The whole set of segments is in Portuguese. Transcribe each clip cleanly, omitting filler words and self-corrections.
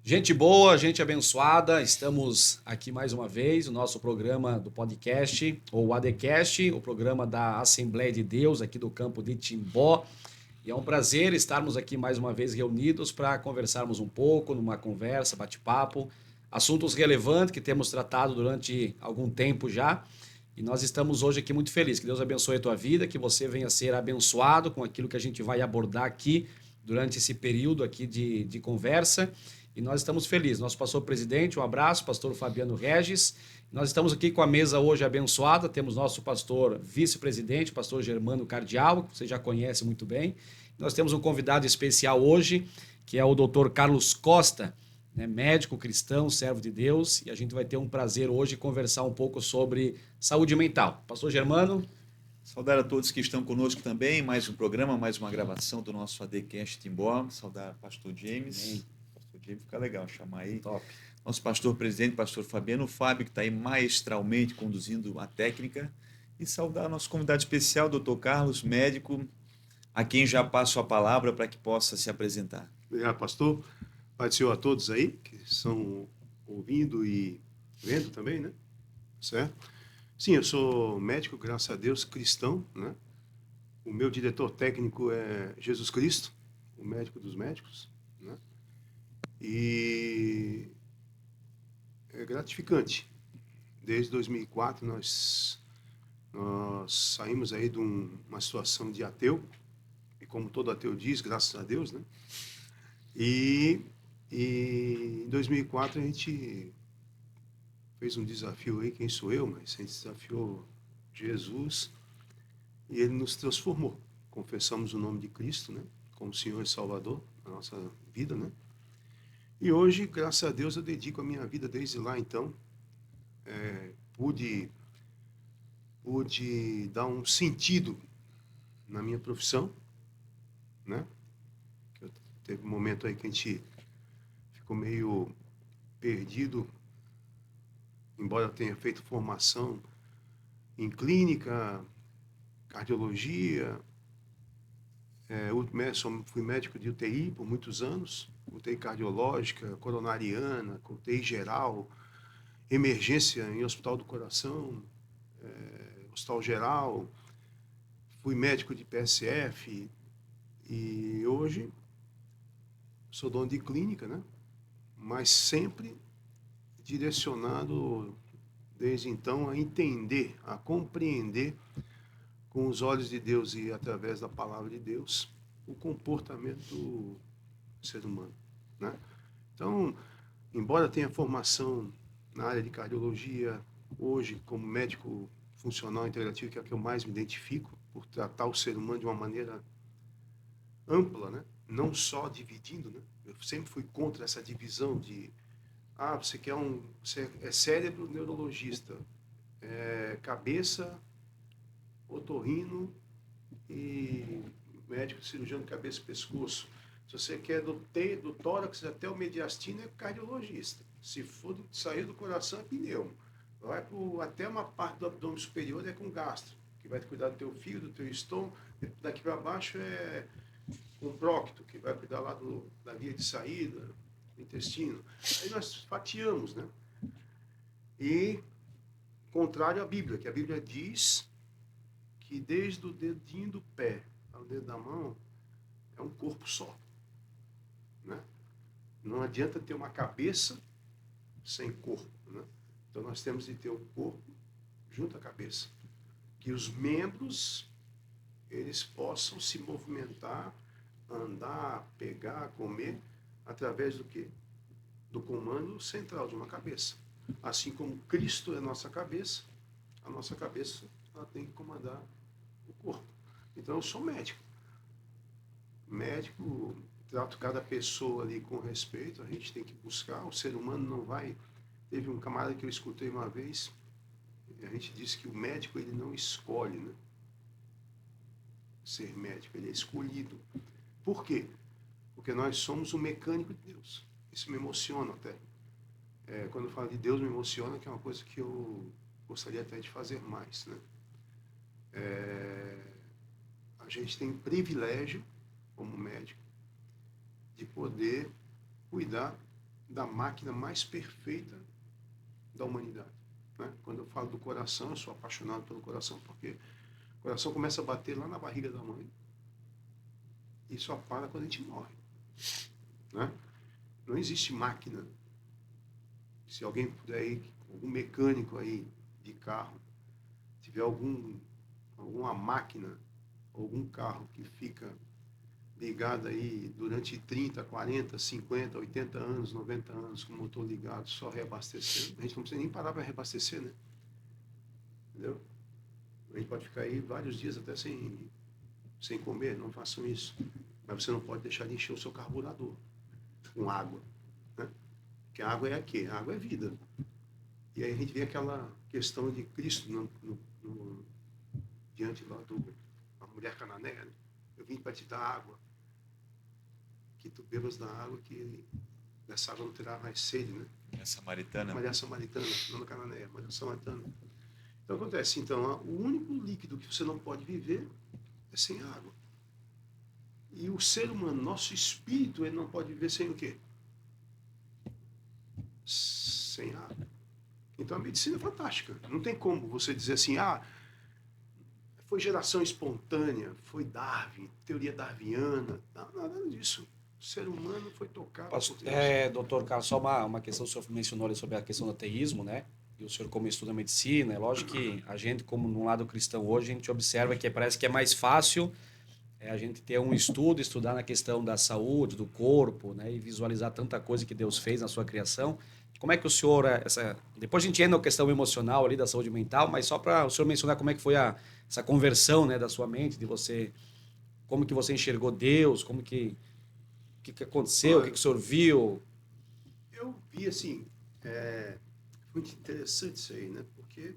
Gente boa, gente abençoada, estamos aqui mais uma vez, o nosso programa do podcast, ou ADCast, o programa da Assembleia de Deus aqui do campo de Timbó. E é um prazer estarmos aqui mais uma vez reunidos para conversarmos um pouco, numa conversa, bate-papo, assuntos relevantes que temos tratado durante algum tempo já. E nós estamos hoje aqui muito felizes. Que Deus abençoe a tua vida, que você venha ser abençoado com aquilo que a gente vai abordar aqui durante esse período aqui de conversa. E nós estamos felizes. Nosso pastor presidente, um abraço, pastor Fabiano Regis. Nós estamos aqui com a mesa hoje abençoada. Temos nosso pastor vice-presidente, pastor Germano Cardial, que você já conhece muito bem. Nós temos um convidado especial hoje, que é o doutor Carlos Costa, né, médico cristão, servo de Deus. E a gente vai ter um prazer hoje conversar um pouco sobre saúde mental. Pastor Germano. Saudar a todos que estão conosco também, mais um programa, mais uma gravação do nosso ADCast Timbó. Saudar o pastor James. Amém. Pastor James, fica legal chamar aí. Top. Nosso pastor presidente, pastor Fabiano Fábio, que está aí maestralmente conduzindo a técnica. E saudar nosso convidado especial, doutor Carlos, médico, a quem já passo a palavra para que possa se apresentar. Obrigado, pastor. Pai do Senhor a todos aí que estão ouvindo e vendo também, né? Certo? Sim, eu sou médico, graças a Deus, cristão, né? O meu diretor técnico é Jesus Cristo, o médico dos médicos, né? E é gratificante. Desde 2004 nós saímos aí de uma situação de ateu, e como todo ateu diz, graças a Deus, né? E em 2004 a gente fez um desafio aí, quem sou eu, mas a gente desafiou Jesus e ele nos transformou. Confessamos o nome de Cristo, né, como Senhor e Salvador na nossa vida, né? E hoje, graças a Deus, eu dedico a minha vida desde lá, então, pude dar um sentido na minha profissão, né? Teve um momento aí que a gente ficou meio perdido, embora eu tenha feito formação em clínica, cardiologia, fui médico de UTI por muitos anos, UTI cardiológica, coronariana, UTI geral, emergência em hospital do coração, hospital geral, fui médico de PSF e hoje sou dono de clínica, né? Mas sempre direcionado desde então a entender, a compreender com os olhos de Deus e através da palavra de Deus o comportamento do ser humano, né? Então, embora tenha formação na área de cardiologia, hoje como médico funcional integrativo, que é a que eu mais me identifico, por tratar o ser humano de uma maneira ampla, né? Não só dividindo, né? Eu sempre fui contra essa divisão de você é cérebro neurologista, cabeça otorrino e médico cirurgião de cabeça e pescoço. Se você quer do tórax até o mediastino, é cardiologista. Se for sair do coração, é pneu. Vai até uma parte do abdômen superior, é com gastro, que vai cuidar do teu fígado, do teu estômago. Daqui para baixo é com prócto, que vai cuidar lá da via de saída, do intestino. Aí nós fatiamos, né? E contrário à Bíblia, que a Bíblia diz que desde o dedinho do pé ao dedo da mão é um corpo só, né? Não adianta ter uma cabeça sem corpo, né? Então nós temos de ter o corpo junto à cabeça, que os membros eles possam se movimentar, andar, pegar, comer através do quê? Do comando central de uma cabeça. Assim como Cristo é a nossa cabeça ela tem que comandar o corpo. Então eu sou médico. Médico, trato cada pessoa ali com respeito, a gente tem que buscar, o ser humano não vai... Teve um camarada que eu escutei uma vez, a gente disse que o médico ele não escolhe, né? Ser médico, ele é escolhido. Por quê? Porque nós somos o mecânico de Deus. Isso me emociona até. Quando eu falo de Deus, me emociona, que é uma coisa que eu gostaria até de fazer mais, né? A gente tem privilégio, como médico, de poder cuidar da máquina mais perfeita da humanidade. Né? Quando eu falo do coração, eu sou apaixonado pelo coração, porque o coração começa a bater lá na barriga da mãe e só para quando a gente morre. Né? Não existe máquina. Se alguém puder ir, algum mecânico aí de carro, tiver alguma máquina, algum carro que fica ligado aí durante 30, 40, 50, 80 anos, 90 anos, com o motor ligado, só reabastecendo, a gente não precisa nem parar para reabastecer, né? Entendeu? A gente pode ficar aí vários dias até sem comer, não façam isso. Mas você não pode deixar de encher o seu carburador com água, né? Porque a água é aqui, a água é vida. E aí a gente vê aquela questão de Cristo diante lá da mulher cananeia, né? Eu vim para te dar água, que tu bebas da água, que dessa água não terá mais sede, né? É samaritana. Mulher samaritana, não cananeia, mulher samaritana. Então acontece, então, o único líquido que você não pode viver é sem água. E o ser humano, nosso espírito, ele não pode viver sem o quê? Sem água. Então a medicina é fantástica. Não tem como você dizer assim, foi geração espontânea, foi Darwin, teoria darwiniana. Não, nada disso. O ser humano foi tocado por Deus. Doutor Carlos, só uma questão, o senhor mencionou ali sobre a questão do ateísmo, né? E o senhor como estuda medicina, é lógico que a gente, como no lado cristão hoje, a gente observa que parece que é mais fácil a gente ter um estudo, estudar na questão da saúde, do corpo, né? E visualizar tanta coisa que Deus fez na sua criação. Como é que o senhor, depois a gente entra na questão emocional ali da saúde mental, mas só para o senhor mencionar como é que foi essa conversão, né, da sua mente, de você, como que você enxergou Deus, como que aconteceu, o que o senhor viu? Eu vi assim, muito interessante isso aí, né? Porque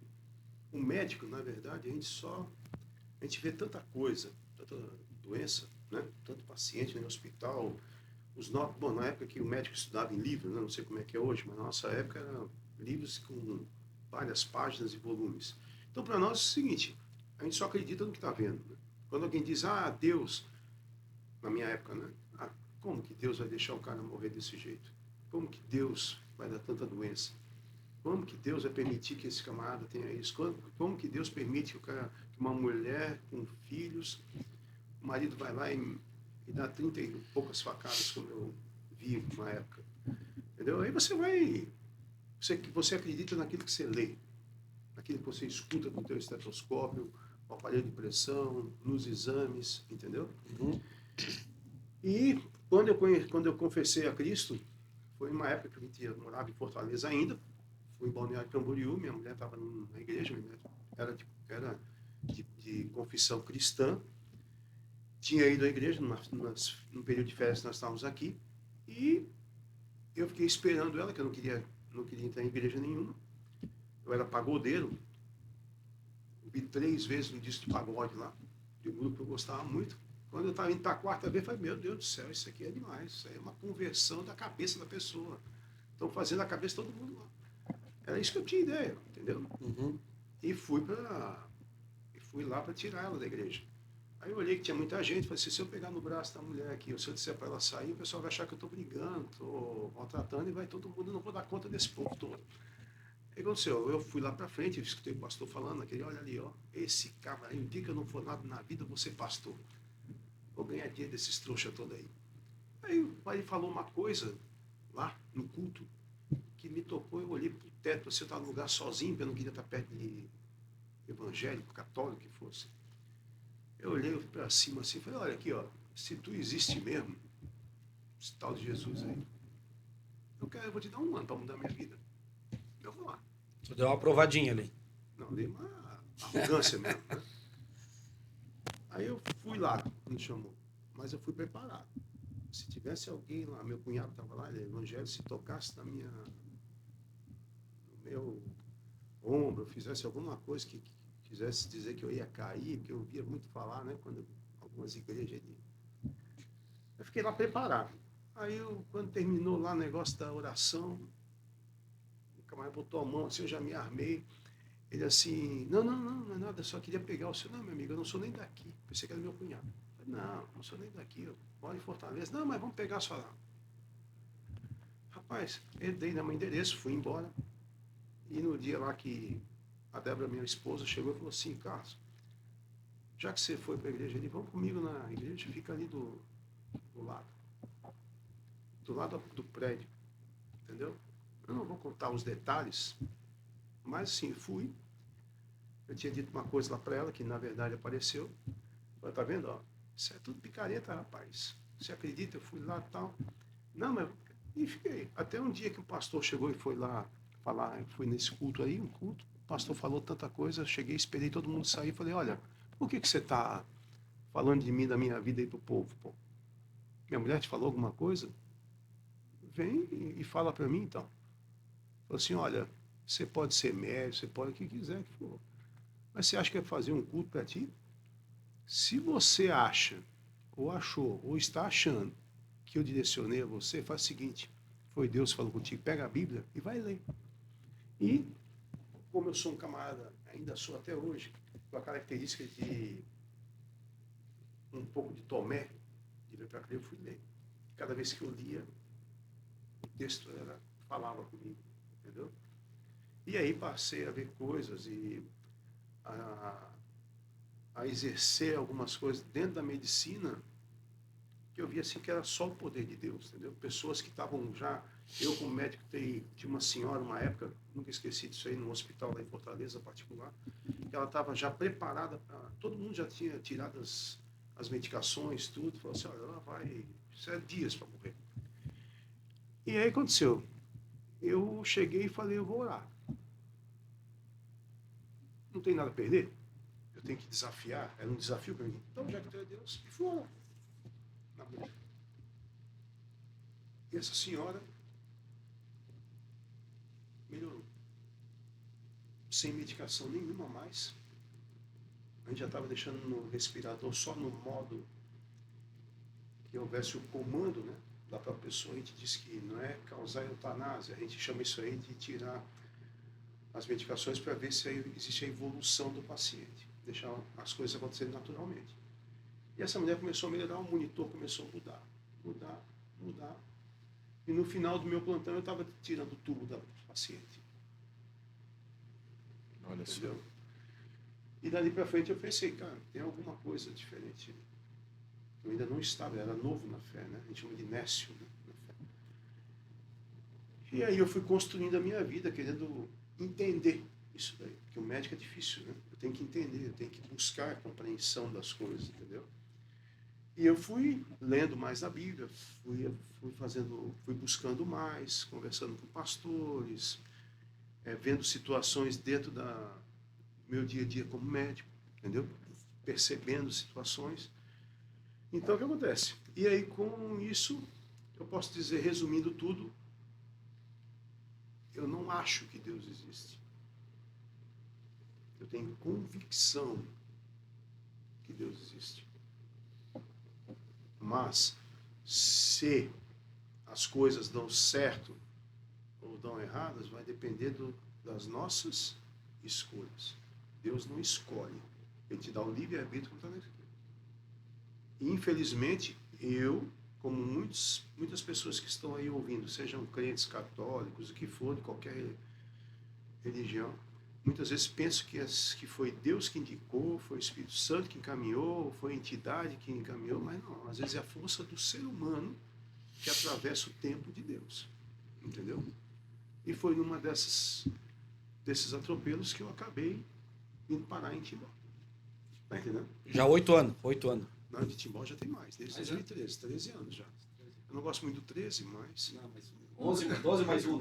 o médico, na verdade, a gente vê tanta coisa, tanta doença, né? Tanto paciente no hospital. Bom, na época que o médico estudava em livros, né? Não sei como é que é hoje, mas na nossa época eram livros com várias páginas e volumes. Então, para nós é o seguinte, a gente só acredita no que está vendo. Né? Quando alguém diz, Deus, na minha época, né? Como que Deus vai deixar o cara morrer desse jeito? Como que Deus vai dar tanta doença? Como que Deus vai permitir que esse camarada tenha isso? Como que Deus permite que uma mulher com filhos, o marido vai lá e dá 30 e poucas facadas, como eu vi na época? Entendeu? Aí você acredita naquilo que você lê, naquilo que você escuta com o teu estetoscópio, o aparelho de pressão, nos exames, entendeu? Uhum. E quando eu confessei a Cristo, foi uma época que eu morava em Fortaleza ainda, fui em Balneário Camboriú, minha mulher estava na igreja, minha mulher era de confissão cristã, tinha ido à igreja no período de férias que nós estávamos aqui, e eu fiquei esperando ela, que eu não queria entrar em igreja nenhuma. Eu era pagodeiro, vi 3 vezes no disco de pagode lá, de um grupo que eu gostava muito. Quando eu estava indo para a quarta vez, eu falei, meu Deus do céu, isso aqui é demais, isso aí é uma conversão da cabeça da pessoa. Estão fazendo a cabeça de todo mundo lá. Era isso que eu tinha ideia, entendeu? Uhum. E fui lá para tirar ela da igreja. Aí eu olhei que tinha muita gente, falei assim, se eu pegar no braço da mulher aqui, ou se eu disser para ela sair, o pessoal vai achar que eu estou brigando, estou maltratando, e vai todo mundo, eu não vou dar conta desse povo todo. Aí aconteceu, eu fui lá para frente, eu escutei o pastor falando, aquele, olha ali, ó, esse cara aí, um dia que eu não for nada na vida, eu vou ser pastor. Vou ganhar dinheiro desses trouxas todos aí. Aí o pai falou uma coisa lá no culto que me tocou, eu olhei pro teto, você tá no lugar sozinho, porque eu não queria estar perto de evangélico, católico que fosse. Eu olhei para cima assim e falei, olha aqui, ó, se tu existe mesmo, esse tal de Jesus aí, eu vou te dar um ano para mudar minha vida. Eu vou lá. Só deu uma provadinha ali. Não, dei uma arrogância mesmo, né? Aí eu fui lá, quando chamou, mas eu fui preparado. Se tivesse alguém lá, meu cunhado estava lá, ele é evangélico, se tocasse no meu ombro, fizesse alguma coisa que quisesse dizer que eu ia cair, porque eu ouvia muito falar, né, quando algumas igrejas eu fiquei lá preparado. Aí quando terminou lá o negócio da oração, o camarada botou a mão assim, eu já me armei. Ele assim, não é nada, eu só queria pegar o seu. Não, meu amigo, eu não sou nem daqui. Pensei que era meu cunhado. Eu falei, não sou nem daqui, eu moro em Fortaleza. Não, mas vamos pegar a sua. Rapaz, eu dei meu endereço, fui embora. E no dia lá que a Débora, minha esposa, chegou e falou assim: Carlos, já que você foi para a igreja ali, vamos comigo na igreja, fica ali do lado. Do lado do prédio, entendeu? Eu não vou contar os detalhes, mas assim, fui. Eu tinha dito uma coisa lá para ela, que na verdade apareceu. Falei, tá vendo? Ó, isso é tudo picareta, rapaz. Você acredita? Eu fui lá e tal. Não, mas. E fiquei. Até um dia que o pastor chegou e foi lá falar, eu fui nesse culto aí, um culto. O pastor falou tanta coisa, eu cheguei, esperei todo mundo sair e falei, olha, por que você está falando de mim, da minha vida aí pro povo, pô? Minha mulher te falou alguma coisa? Vem e fala para mim, então. Falou assim, olha, você pode ser médico, você pode o que quiser que for. Mas você acha que é fazer um culto para ti? Se você acha, ou achou, ou está achando que eu direcionei a você, faz o seguinte, foi Deus que falou contigo, pega a Bíblia e vai ler. E, como eu sou um camarada, ainda sou até hoje, com a característica de um pouco de Tomé, de ler para crer, eu fui ler. Cada vez que eu lia, o texto falava comigo, entendeu? E aí passei a ver coisas e a exercer algumas coisas dentro da medicina que eu via assim que era só o poder de Deus, entendeu? Pessoas que estavam já, eu como médico tinha uma senhora uma época, nunca esqueci disso aí, no hospital lá em Fortaleza particular, que ela estava já preparada para, todo mundo já tinha tirado as medicações, tudo, falou assim, olha, ela vai, isso é dias para morrer. E aí aconteceu, eu cheguei e falei, eu vou orar. Não tem nada a perder, eu tenho que desafiar, era um desafio para mim. Então, já que tu é Deus, e fui orar. Na mulher. E essa senhora melhorou. Sem medicação nenhuma mais. A gente já estava deixando no respirador só no modo que houvesse o comando, né, da própria pessoa. A gente diz que não é causar eutanásia, a gente chama isso aí de tirar as medicações para ver se existe a evolução do paciente, deixar as coisas acontecerem naturalmente. E essa mulher começou a melhorar, o monitor começou a mudar. E no final do meu plantão eu estava tirando o tubo da paciente. Olha só. Entendeu? E dali para frente eu pensei, cara, tem alguma coisa diferente. Eu ainda não estava, eu era novo na fé, né? A gente chama de nécio, né? Na fé. E aí eu fui construindo a minha vida, querendo entender isso daí. Porque o médico é difícil, né? Eu tenho que entender, eu tenho que buscar a compreensão das coisas, entendeu? E eu fui lendo mais a Bíblia, fui buscando mais, conversando com pastores, vendo situações dentro do meu dia a dia como médico, entendeu? Percebendo situações. Então, o que acontece? E aí, com isso, eu posso dizer, resumindo tudo, eu não acho que Deus existe. Eu tenho convicção que Deus existe. Mas, se as coisas dão certo ou dão erradas, vai depender das nossas escolhas. Deus não escolhe. Ele te dá o livre-arbítrio como está na Escritura. E, infelizmente, eu, como muitas pessoas que estão aí ouvindo, sejam crentes católicos, o que for, de qualquer religião, muitas vezes penso que foi Deus que indicou, foi o Espírito Santo que encaminhou, foi a entidade que encaminhou, mas não, às vezes é a força do ser humano que atravessa o tempo de Deus, entendeu? E foi numa desses atropelos que eu acabei indo parar em Timbó. Tá entendendo? Já 8 anos. Não, de Timbó já tem mais, desde 2013, 13 anos já. Eu não gosto muito do 13, mas... Não, mas 12 mais 1.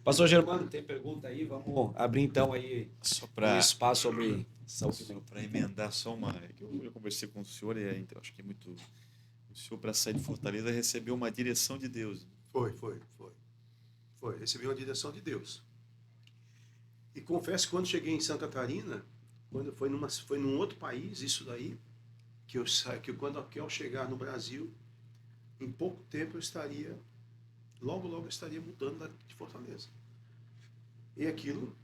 Pastor Germano, tem pergunta aí? Vamos abrir então aí Só um para espaço sobre saúde. emendar só uma. Eu já conversei com o senhor e então, acho que é muito. O senhor, para sair de Fortaleza, recebeu uma direção de Deus. Foi. Recebi uma direção de Deus. E confesso que quando cheguei em Santa Catarina, quando foi num outro país, isso daí, que ao chegar no Brasil, em pouco tempo eu estaria, logo eu estaria mudando de Fortaleza. E aquilo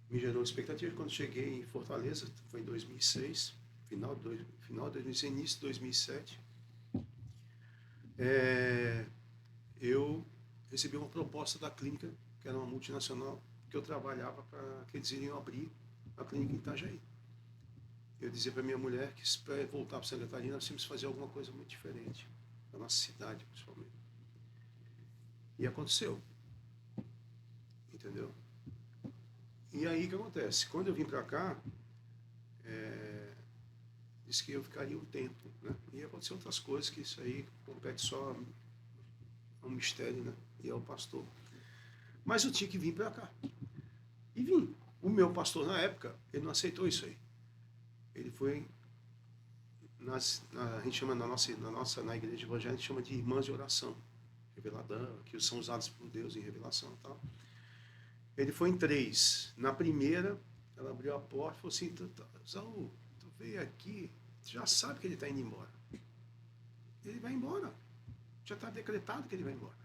me gerou expectativa. Quando cheguei em Fortaleza, foi em 2006, final de 2006, início de 2007, eu recebi uma proposta da clínica, que era uma multinacional, que eu trabalhava para que eles iriam abrir a clínica em Itajaí. Eu dizia para minha mulher que para voltar para Santa Catarina nós tínhamos que fazer alguma coisa muito diferente, na nossa cidade principalmente. E aconteceu. Entendeu? E aí o que acontece? Quando eu vim para cá, disse que eu ficaria um tempo, né? E aconteceu outras coisas, que isso aí compete só a um mistério, né? E ao pastor. Mas eu tinha que vir para cá. E vim. O meu pastor, na época, ele não aceitou isso aí. Ele foi, a gente chama na igreja evangélica, a gente chama de irmãs de oração, reveladora, que são usadas por Deus em revelação e tal. Ele foi em 3. Na primeira, ela abriu a porta e falou assim, Zaú, tu veio aqui, tu já sabe que ele está indo embora. Ele vai embora. Já está decretado que ele vai embora.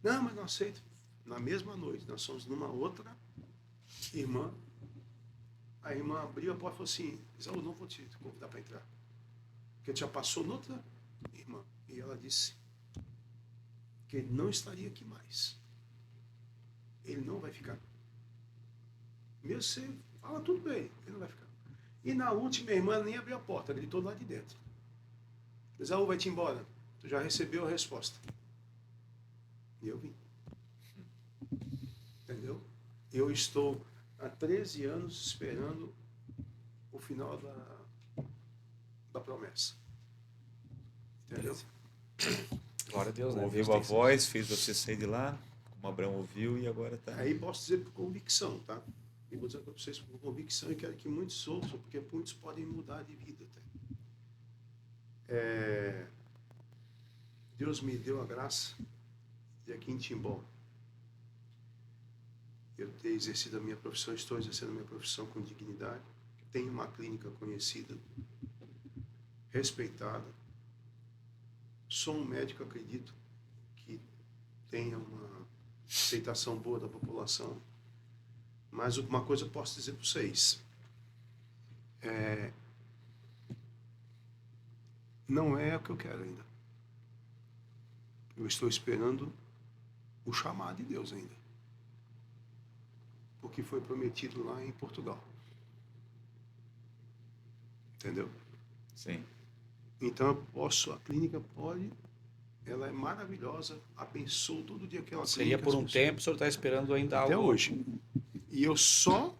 Não, mas não aceito. Na mesma noite, nós fomos numa outra irmã. A irmã abriu a porta e falou assim, Zaú, não vou te convidar para entrar. Porque ele já passou noutra irmã. E ela disse que ele não estaria aqui mais. Ele não vai ficar. Mesmo você fala tudo bem, ele não vai ficar. E na última, a irmã nem abriu a porta, gritou lá de dentro. Esaú, vai-te embora. Tu já recebeu a resposta. E eu vim. Entendeu? Eu estou há 13 anos esperando o final da promessa. Entendeu? Glória a Deus, né? Ouviu a voz, fez você sair de lá, como Abraão ouviu, e agora está. Aí posso dizer por convicção, tá? E vou dizer para vocês por convicção e quero que muitos ouçam, porque muitos podem mudar de vida. Tá? Deus me deu a graça de aqui em Timbó eu ter exercido a minha profissão, estou exercendo a minha profissão com dignidade, tenho uma clínica conhecida, respeitada, sou um médico, acredito, que tenha uma aceitação boa da população, mas uma coisa eu posso dizer para vocês, não é o que eu quero ainda. Eu estou esperando o chamado de Deus ainda. O que foi prometido lá em Portugal. Entendeu? Sim. Então a clínica pode, ela é maravilhosa, abençoa todo dia aquela Seria clínica. por um tempo, o senhor está esperando ainda até algo? hoje. E eu só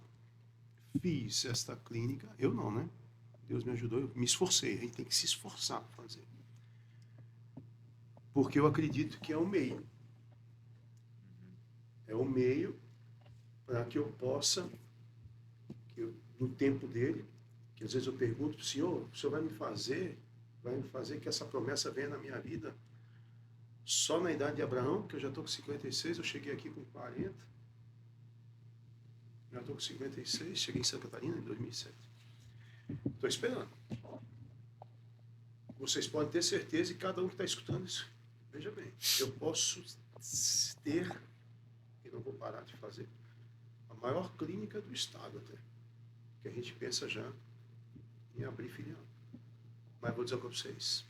fiz esta clínica, eu não, né? Deus me ajudou, eu me esforcei, a gente tem que se esforçar para fazer. Porque eu acredito que é um meio. É um meio para que eu possa, no tempo dele, que às vezes eu pergunto para o senhor vai me fazer que essa promessa venha na minha vida só na idade de Abraão, que eu já estou com 56, eu cheguei aqui com 40, já estou com 56, cheguei em Santa Catarina em 2007. Estou esperando. Vocês podem ter certeza, e cada um que está escutando isso, veja bem, eu posso ter, e não vou parar de fazer, a maior clínica do estado até, que a gente pensa já em abrir filial. Mas vou dizer para vocês,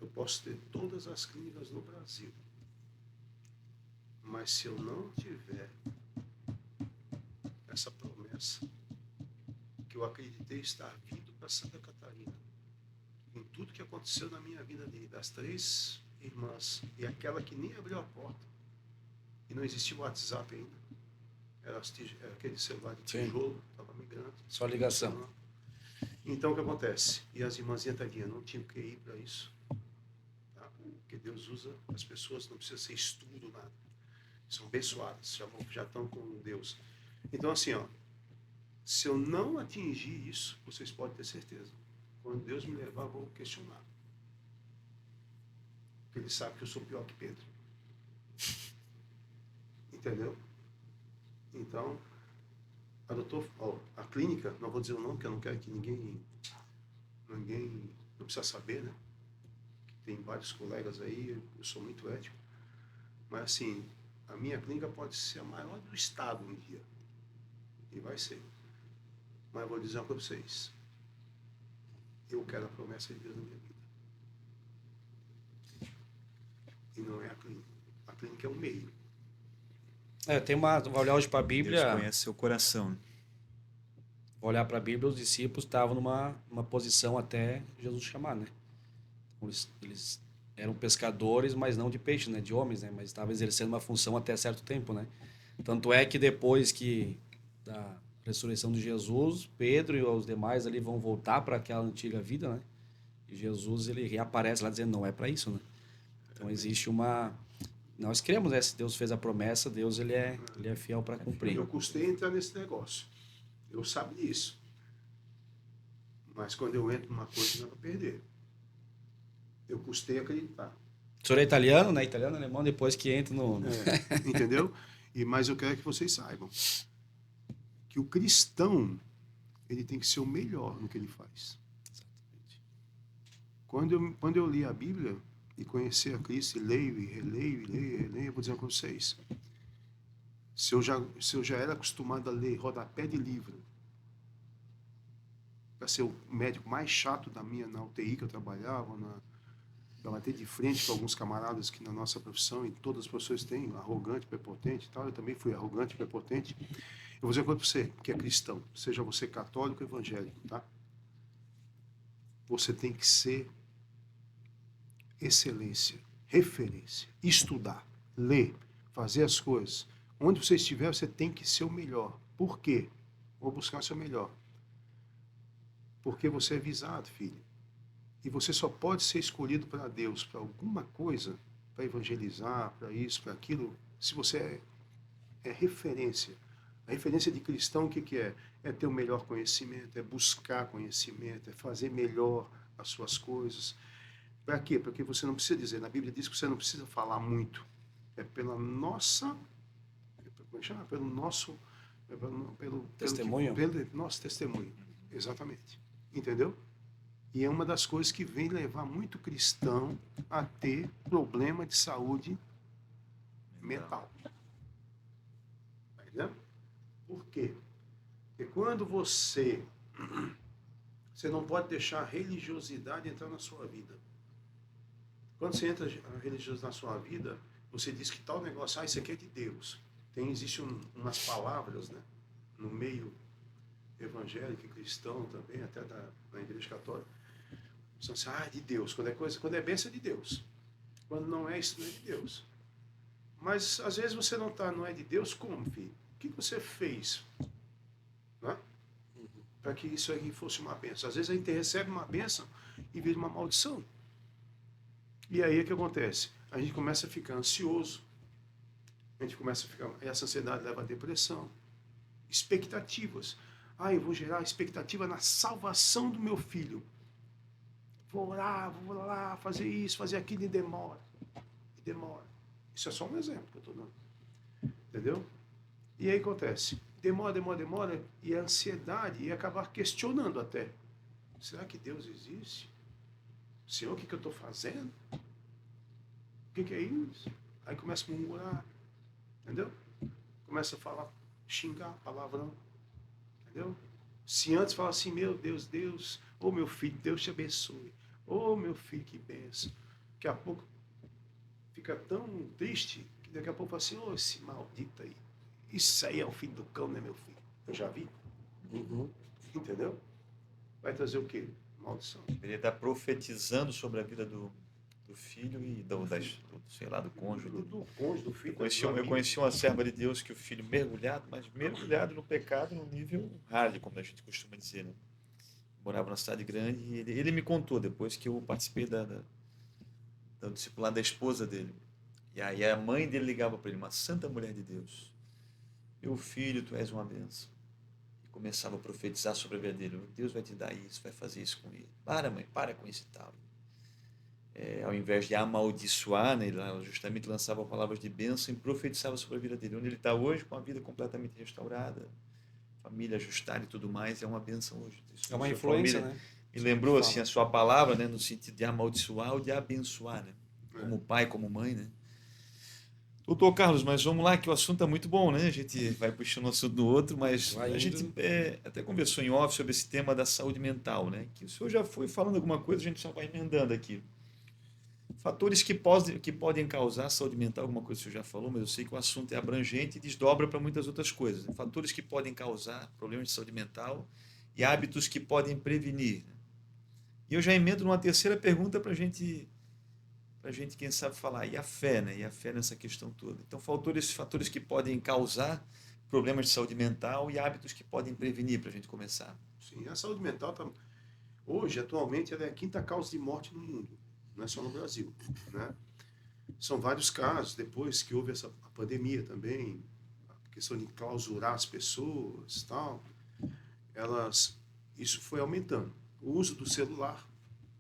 eu posso ter todas as clínicas no Brasil, mas se eu não tiver essa promessa, que eu acreditei estar vindo para Santa Catarina, em tudo que aconteceu na minha vida ali, das 3 irmãs, e aquela que nem abriu a porta, e não existia o WhatsApp ainda, era aquele celular de tijolo, estava migrando. Só ligação. Então o que acontece? E as irmãzinhas tadinhas não tinham que ir para isso. Tá? Porque Deus usa as pessoas, não precisa ser estudo, nada. São abençoadas, já estão com Deus. Então assim, se eu não atingir isso, vocês podem ter certeza. Quando Deus me levar, eu vou questionar. Porque Ele sabe que eu sou pior que Pedro. Entendeu? Então, a clínica, não vou dizer o nome, porque eu não quero que ninguém não precisa saber, né? Tem vários colegas aí, eu sou muito ético. Mas assim, a minha clínica pode ser a maior do estado um dia. E vai ser. Mas eu vou dizer uma coisa para vocês. Eu quero a promessa de Deus na minha vida. e não é a clínica. A clínica é o meio. Vai olhar hoje para a Deus Bíblia, conhece seu coração. vai olhar para a Bíblia, os discípulos estavam numa posição até Jesus chamar, né? Eles eram pescadores, mas não de peixe, né? De homens, né? Mas estavam exercendo uma função até certo tempo, né? Tanto é que depois da ressurreição de Jesus, Pedro e os demais ali vão voltar para aquela antiga vida, né? E Jesus, ele reaparece lá dizendo, não é para isso, né? Então existe nós cremos, né? Se Deus fez a promessa, Deus ele é fiel para cumprir. Eu custei entrar nesse negócio. Eu sabia disso. Mas quando eu entro numa coisa, não é para perder. Eu custei acreditar. O senhor é italiano, né? Italiano, alemão, depois que entra no... Entendeu? Mas eu quero que vocês saibam que o cristão, ele tem que ser o melhor no que ele faz. Quando eu li a Bíblia e conheci a Cristo, e leio, e releio, eu vou dizer com vocês. Se eu já era acostumado a ler rodapé de livro, para ser o médico mais chato na UTI que eu trabalhava, para bater de frente com alguns camaradas que na nossa profissão, e todas as profissões têm, arrogante, prepotente e tal, eu também fui arrogante, prepotente. Eu vou dizer uma coisa para você, que é cristão, seja você católico ou evangélico, tá? Você tem que ser excelência, referência, estudar, ler, fazer as coisas. Onde você estiver, você tem que ser o melhor. Por quê? Vou buscar o seu melhor. Porque você é visado, filho. E você só pode ser escolhido para Deus, para alguma coisa, para evangelizar, para isso, para aquilo, se você é referência. A referência de cristão, o que é? É ter o melhor conhecimento, é buscar conhecimento, é fazer melhor as suas coisas. Para quê? Porque você não precisa dizer, na Bíblia diz que você não precisa falar muito. É pela nossa, como é que chama? Pelo nosso, pelo testemunho. Pelo nosso testemunho, exatamente. Entendeu? E é uma das coisas que vem levar muito cristão a ter problema de saúde mental. Tá entendendo? Por quê? Porque quando você não pode deixar a religiosidade entrar na sua vida. Quando você entra a religiosidade na sua vida, você diz que tal negócio, isso aqui é de Deus. Existem umas palavras, né, no meio evangélico e cristão também, até na igreja católica, são assim, é de Deus. Quando é bênção é de Deus. Quando não é, isso não é de Deus. Mas às vezes você não é de Deus, como, filho? O que você fez? Né? Para que isso aí fosse uma bênção. Às vezes a gente recebe uma bênção e vira uma maldição. E aí o que acontece? A gente começa a ficar ansioso, essa ansiedade leva à depressão, expectativas. Eu vou gerar expectativa na salvação do meu filho. Vou lá, fazer isso, fazer aquilo, e demora. Isso é só um exemplo que eu estou dando. Entendeu? E aí acontece, demora, e a ansiedade, e acabar questionando até. Será que Deus existe? Senhor, o que eu estou fazendo? O que é isso? Aí começa a murmurar, entendeu? Começa a falar, xingar, palavrão, entendeu? Se antes fala assim, meu Deus, meu filho, Deus te abençoe. Meu filho, que benção. Daqui a pouco fica tão triste que daqui a pouco fala assim, esse maldito aí. Isso aí é o filho do cão, né, meu filho? Eu já vi. Entendeu? Vai trazer o quê? Maldição. Ele está profetizando sobre a vida do filho e do cônjuge. Do cônjuge, do filho. Eu conheci uma serva de Deus que o filho mergulhado no pecado no nível hard, como a gente costuma dizer, né? Morava numa cidade grande e ele me contou, depois que eu participei do discipulado da esposa dele. E aí a mãe dele ligava para ele, uma santa mulher de Deus. Meu filho, tu és uma bênção. E começava a profetizar sobre a vida dele. Deus vai te dar isso, vai fazer isso com ele. Para, mãe, para com esse tal. Ao invés de amaldiçoar, né, ele justamente lançava palavras de bênção e profetizava sobre a vida dele. Onde ele está hoje, com a vida completamente restaurada, família ajustada e tudo mais, é uma bênção hoje. É uma influência, né? Me lembrou assim a sua palavra, né, no sentido de amaldiçoar ou de abençoar, né? Como pai, como mãe, né? Doutor Carlos, mas vamos lá, que o assunto é muito bom, né? A gente vai puxando um assunto do outro, mas a gente até conversou em off sobre esse tema da saúde mental, né? Que o senhor já foi falando alguma coisa, a gente só vai emendando aqui. Fatores que podem causar saúde mental, alguma coisa que você já falou, mas eu sei que o assunto é abrangente e desdobra para muitas outras coisas. Né? Fatores que podem causar problemas de saúde mental e hábitos que podem prevenir. Né? E eu já emendo numa terceira pergunta para gente, quem sabe, falar. E a fé, né? E a fé nessa questão toda. Então, fatores que podem causar problemas de saúde mental e hábitos que podem prevenir, para a gente começar. Sim, a saúde mental tá, hoje, atualmente, ela é a quinta causa de morte no mundo, não é só no Brasil, né? São vários casos, depois que houve essa a pandemia também, a questão de clausurar as pessoas, tal, elas, isso foi aumentando. O uso do celular,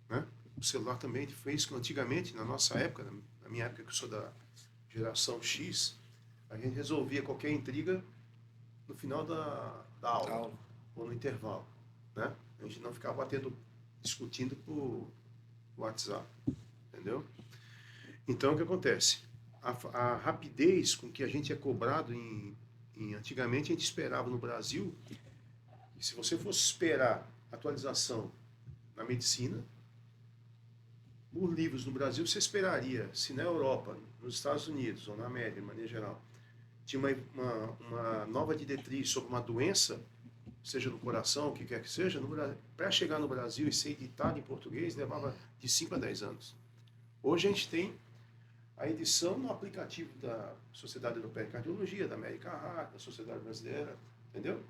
né? O celular também fez que antigamente, na nossa época, na minha época que eu sou da geração X, a gente resolvia qualquer intriga no final da aula Aula. ou no intervalo, né? A gente não ficava discutindo por WhatsApp, entendeu? Então, o que acontece? A rapidez com que a gente é cobrado antigamente a gente esperava no Brasil, e se você fosse esperar atualização na medicina, por livros no Brasil, você esperaria, se na Europa, nos Estados Unidos ou na América, de maneira geral, tinha uma nova diretriz sobre uma doença, seja no coração, o que quer que seja, para chegar no Brasil e ser editado em português, levava de 5 a 10 anos. Hoje a gente tem a edição no aplicativo da Sociedade Europeia de Cardiologia, da American Heart, da Sociedade Brasileira, entendeu?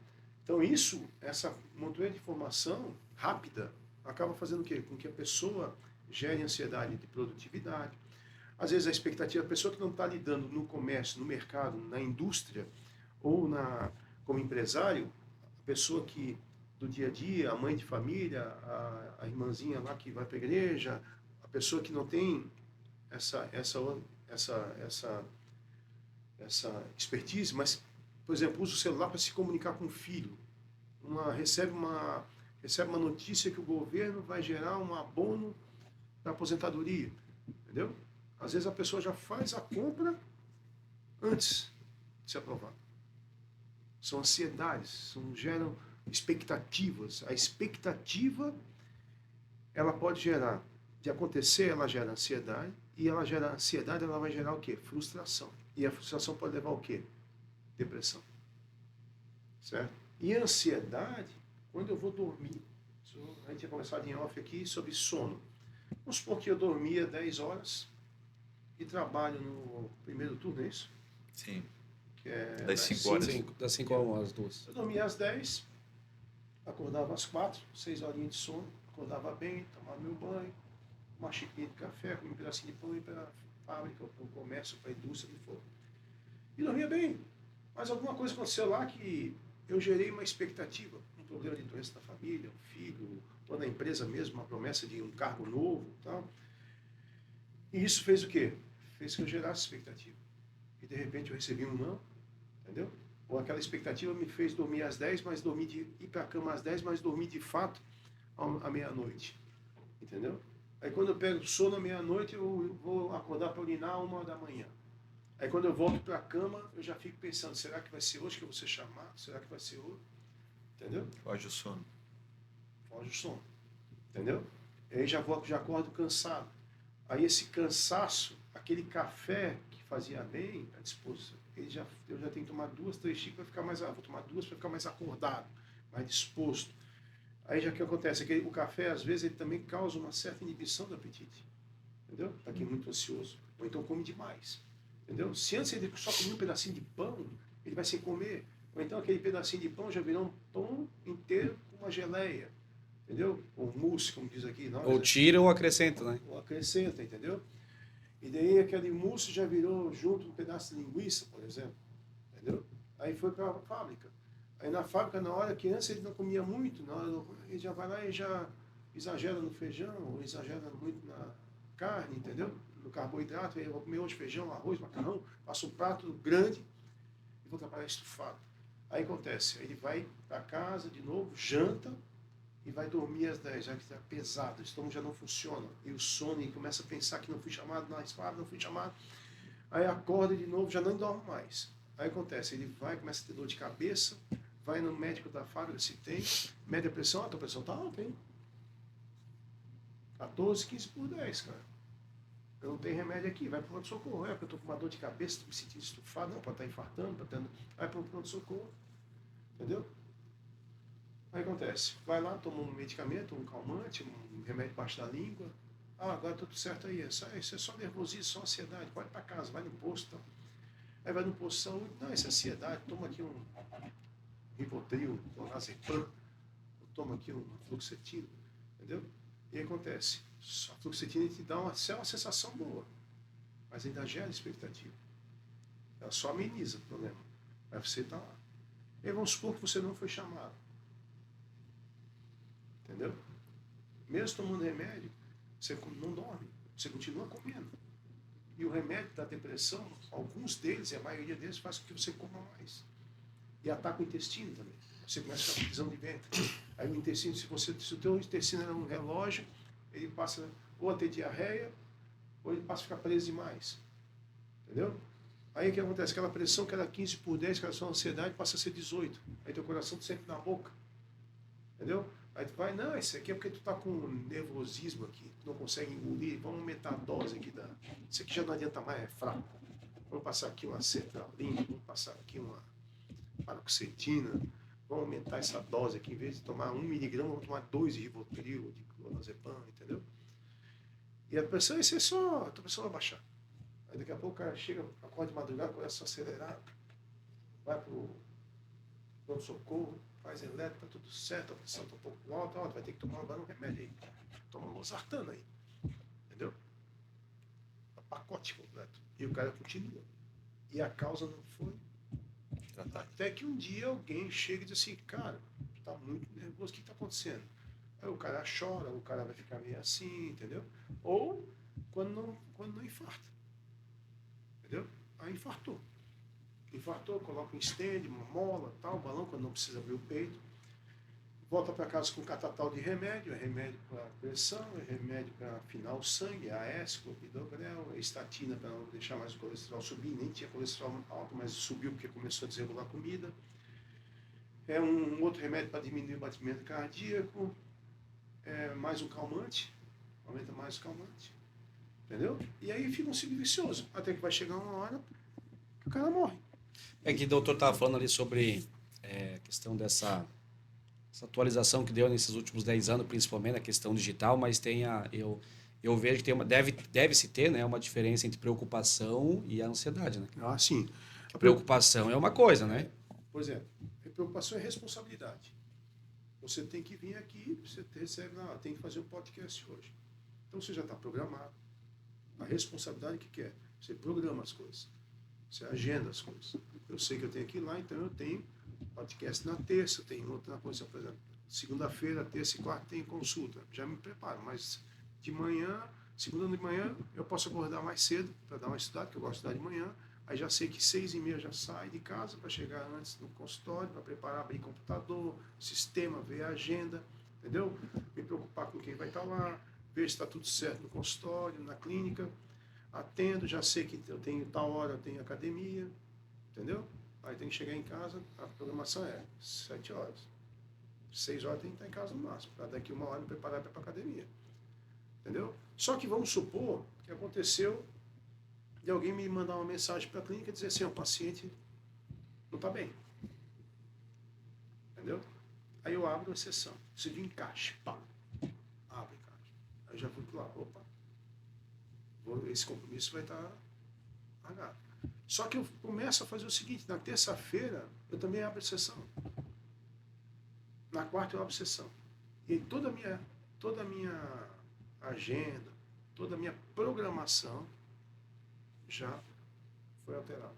Então isso, essa montanha de informação rápida, acaba fazendo o quê? Com que a pessoa gere ansiedade de produtividade. Às vezes a expectativa, a pessoa que não está lidando no comércio, no mercado, na indústria, ou como empresário, a pessoa que do dia a dia, a mãe de família, a irmãzinha lá que vai para a igreja, a pessoa que não tem essa expertise, mas, por exemplo, usa o celular para se comunicar com o filho. Recebe uma notícia que o governo vai gerar um abono para aposentadoria, entendeu? Às vezes a pessoa já faz a compra antes de ser aprovado. São ansiedades, geram expectativas. A expectativa, ela pode gerar, de acontecer, ela gera ansiedade, e ela gera ansiedade, ela vai gerar o quê? Frustração. E a frustração pode levar ao quê? Depressão. Certo? E a ansiedade, quando eu vou dormir, a gente tinha conversado em off aqui sobre sono. Vamos supor que eu dormia 10 horas e trabalho no primeiro turno, é isso? Sim. Que é Das 5 horas. Das 5 horas, 2. Eu dormia às 10, acordava às 4, 6 horinhas de sono, acordava bem, tomava meu banho, uma xícara de café, com um pedacinho de pão e para a fábrica, para o comércio, para a indústria, que for. E dormia bem. Mas alguma coisa aconteceu lá que eu gerei uma expectativa, um problema de doença na família, um filho, ou na empresa mesmo, uma promessa de um cargo novo, tal. E isso fez o quê? Fez que eu gerasse expectativa. E de repente eu recebi um não, entendeu? Ou aquela expectativa me fez dormir às 10, mas ir para a cama às 10, mas dormir de fato à meia-noite, entendeu? Aí quando eu pego sono à meia-noite, eu vou acordar para urinar 1 da manhã. Aí quando eu volto para a cama, eu já fico pensando, será que vai ser hoje que eu vou ser chamado? Será que vai ser hoje? Entendeu? Foge o sono. Foge o sono. Entendeu? Aí já acordo cansado. Aí esse cansaço, aquele café que fazia bem, a disposição, eu já tenho que tomar 2, 3 xícaras para ficar mais, vou tomar 2 para ficar mais acordado, mais disposto. Aí já que acontece, o café às vezes ele também causa uma certa inibição do apetite. Entendeu? Para quem é muito ansioso. Ou então come demais. Entendeu? Se antes ele só comia um pedacinho de pão, ele vai sem comer. Ou então aquele pedacinho de pão já virou um pão inteiro com uma geleia. Entendeu? Ou mousse, como diz aqui. Nós, Ou tira ou acrescenta, né? Ou acrescenta, entendeu? E daí aquele mousse já virou junto um pedaço de linguiça, por exemplo. Entendeu? Aí foi para a fábrica. Aí na fábrica, na hora que antes ele não comia muito, na hora ele já vai lá e já exagera no feijão, ou exagera muito na carne, entendeu? No carboidrato, aí eu vou comer hoje feijão, arroz, macarrão, faço um prato grande e vou trabalhar estufado. Aí acontece, aí ele vai para casa de novo, janta e vai dormir às 10, já que está pesado, o estômago já não funciona, e o sono, e começa a pensar que não fui chamado na espada, não fui chamado, aí acorda de novo, já não dorme mais. Aí acontece, ele vai, começa a ter dor de cabeça, vai no médico da fábrica, se tem, mede a pressão, a tua pressão está alta, hein? 14, 15 por 10, cara. Eu não tenho remédio aqui, vai para o pronto-socorro. É porque eu estou com uma dor de cabeça, estou me sentindo estufado, não, pode estar infartando, vai para o pronto-socorro. Entendeu? Aí acontece, vai lá, toma um medicamento, um calmante, um remédio baixo da língua. Ah, agora tá tudo certo aí, isso é só nervosismo, só ansiedade, pode ir para casa, vai no posto. Tá? Aí vai no posto de saúde, não, isso é ansiedade, toma aqui um Rivotril, um Clonazepam, toma aqui um fluoxetina, entendeu? E aí acontece, a fluoxetina te dá uma sensação boa, mas ainda gera expectativa. Ela só ameniza o problema. Aí você está lá. E aí vamos supor que você não foi chamado. Entendeu? Mesmo tomando remédio, você não dorme, você continua comendo. E o remédio da depressão, alguns deles, e a maioria deles, faz com que você coma mais. E ataca o intestino também. Você começa a ficar com prisão de ventre. Aí o intestino, se o teu intestino é um relógio, ele passa ou a ter diarreia, ou ele passa a ficar preso demais. Entendeu? Aí o que acontece? Aquela pressão que era 15 por 10, que era só ansiedade, passa a ser 18. Aí teu coração está sempre na boca. Entendeu? Aí tu vai, não, isso aqui é porque tu tá com nervosismo aqui, tu não consegue engolir, vamos aumentar a dose aqui da. Isso aqui já não adianta mais, é fraco. Vamos passar aqui uma sertralina, vamos passar aqui uma paroxetina, vamos aumentar essa dose aqui, em vez de tomar 1 miligrama, vamos tomar 2 de Rivotril, de Clonazepam, entendeu? E a pressão, isso é só, a tua pressão vai baixar. Aí daqui a pouco o cara chega, acorda de madrugada, começa a acelerar, vai pro pronto-socorro, faz elétrico, tá tudo certo, a pressão tá um pouco alta, ó, vai ter que tomar um remédio aí. Toma um losartana aí. Entendeu? Um pacote completo. E o cara continua. E a causa não foi. Até que um dia alguém chega e diz assim, cara, tá muito nervoso, o que tá acontecendo? Aí o cara chora, o cara vai ficar meio assim, entendeu? Ou quando não infarta. Entendeu? Aí infartou. Infartou, coloca um stand, uma mola, tal, balão, quando não precisa abrir o peito. Volta para casa com catatal de remédio, é remédio para pressão, é remédio para afinar o sangue, AS, clopidogrel, é estatina para não deixar mais o colesterol subir, nem tinha colesterol alto, mas subiu porque começou a desregular a comida. É um outro remédio para diminuir o batimento cardíaco, é mais um calmante, aumenta mais o calmante, entendeu? E aí fica um ciclo vicioso, até que vai chegar uma hora que o cara morre. É que o doutor estava falando ali sobre a questão dessa atualização que deu nesses últimos 10 anos, principalmente na questão digital, mas eu vejo que tem deve-se ter, né, uma diferença entre preocupação e a ansiedade, né? Ah, sim. A preocupação é uma coisa, né? Por exemplo, a preocupação é responsabilidade. Você tem que vir aqui, você recebe lá, tem que fazer um podcast hoje. Então você já está programado. A responsabilidade que é? Você programa as coisas. Você agenda as coisas. Eu sei que eu tenho que ir lá, então eu tenho podcast na terça, tem outra coisa, por exemplo, segunda-feira, terça e quarta tem consulta. Já me preparo, mas de manhã, segunda de manhã, eu posso acordar mais cedo para dar uma estudada, porque eu gosto de estudar de manhã. Aí já sei que 6h30 já sai de casa para chegar antes no consultório, para preparar, abrir computador, sistema, ver a agenda, entendeu? Me preocupar com quem vai estar lá, ver se está tudo certo no consultório, na clínica. Atendo, já sei que eu tenho tal hora, eu tenho academia, entendeu? Aí tem que chegar em casa, a programação é 7 horas. 6 horas tem que estar em casa no máximo, para daqui 1 hora me preparar para ir para a academia. Entendeu? Só que vamos supor que aconteceu de alguém me mandar uma mensagem para a clínica e dizer assim, o paciente não está bem. Entendeu? Aí eu abro a sessão, preciso de encaixe, pá, abre encaixe. Aí eu já fui para lá, opa, esse compromisso vai estar pagado. Só que eu começo a fazer o seguinte, na terça-feira eu também abro sessão. Na quarta eu abro sessão. E toda a minha agenda, toda a minha programação já foi alterada.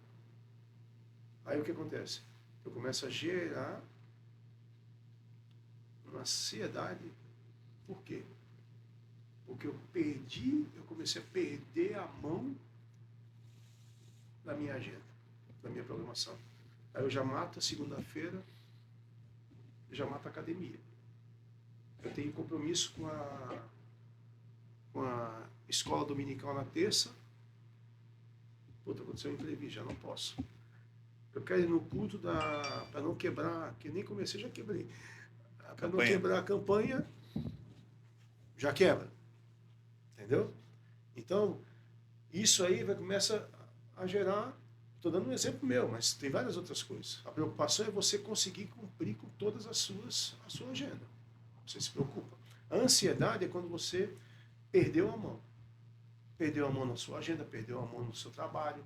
Aí o que acontece? Eu começo a gerar uma ansiedade. Por quê? Porque eu comecei a perder a mão da minha agenda, da minha programação. Aí eu já mato a segunda-feira, já mato a academia. Eu tenho compromisso com a escola dominical na terça. Puta, aconteceu um imprevisto, já não posso. Eu quero ir no culto para não quebrar, que nem comecei, já quebrei. Para não quebrar a campanha, já quebra. Entendeu? Então, Isso aí vai começar a gerar, estou dando um exemplo meu, mas tem várias outras coisas. A preocupação é você conseguir cumprir com todas a sua agenda. Você se preocupa. A ansiedade é quando você perdeu a mão. Perdeu a mão na sua agenda, perdeu a mão no seu trabalho,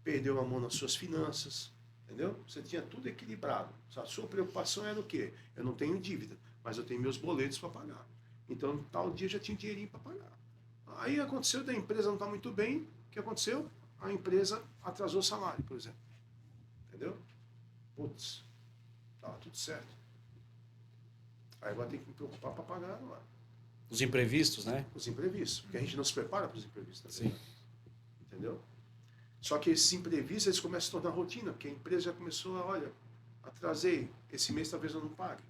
perdeu a mão nas suas finanças, entendeu? Você tinha tudo equilibrado. A sua preocupação era o quê? Eu não tenho dívida, mas eu tenho meus boletos para pagar. Então, tal dia já tinha dinheirinho para pagar. Aí aconteceu da empresa não estar muito bem, o que aconteceu? A empresa atrasou o salário, por exemplo. Entendeu? Putz, estava tudo certo. Aí agora tem que me preocupar para pagar agora. Os imprevistos, né? Os imprevistos, porque a gente não se prepara para os imprevistos. Sim. Entendeu? Só que esses imprevistos eles começam a se tornar rotina, porque a empresa já começou a, olha, atrasei, esse mês talvez eu não pague.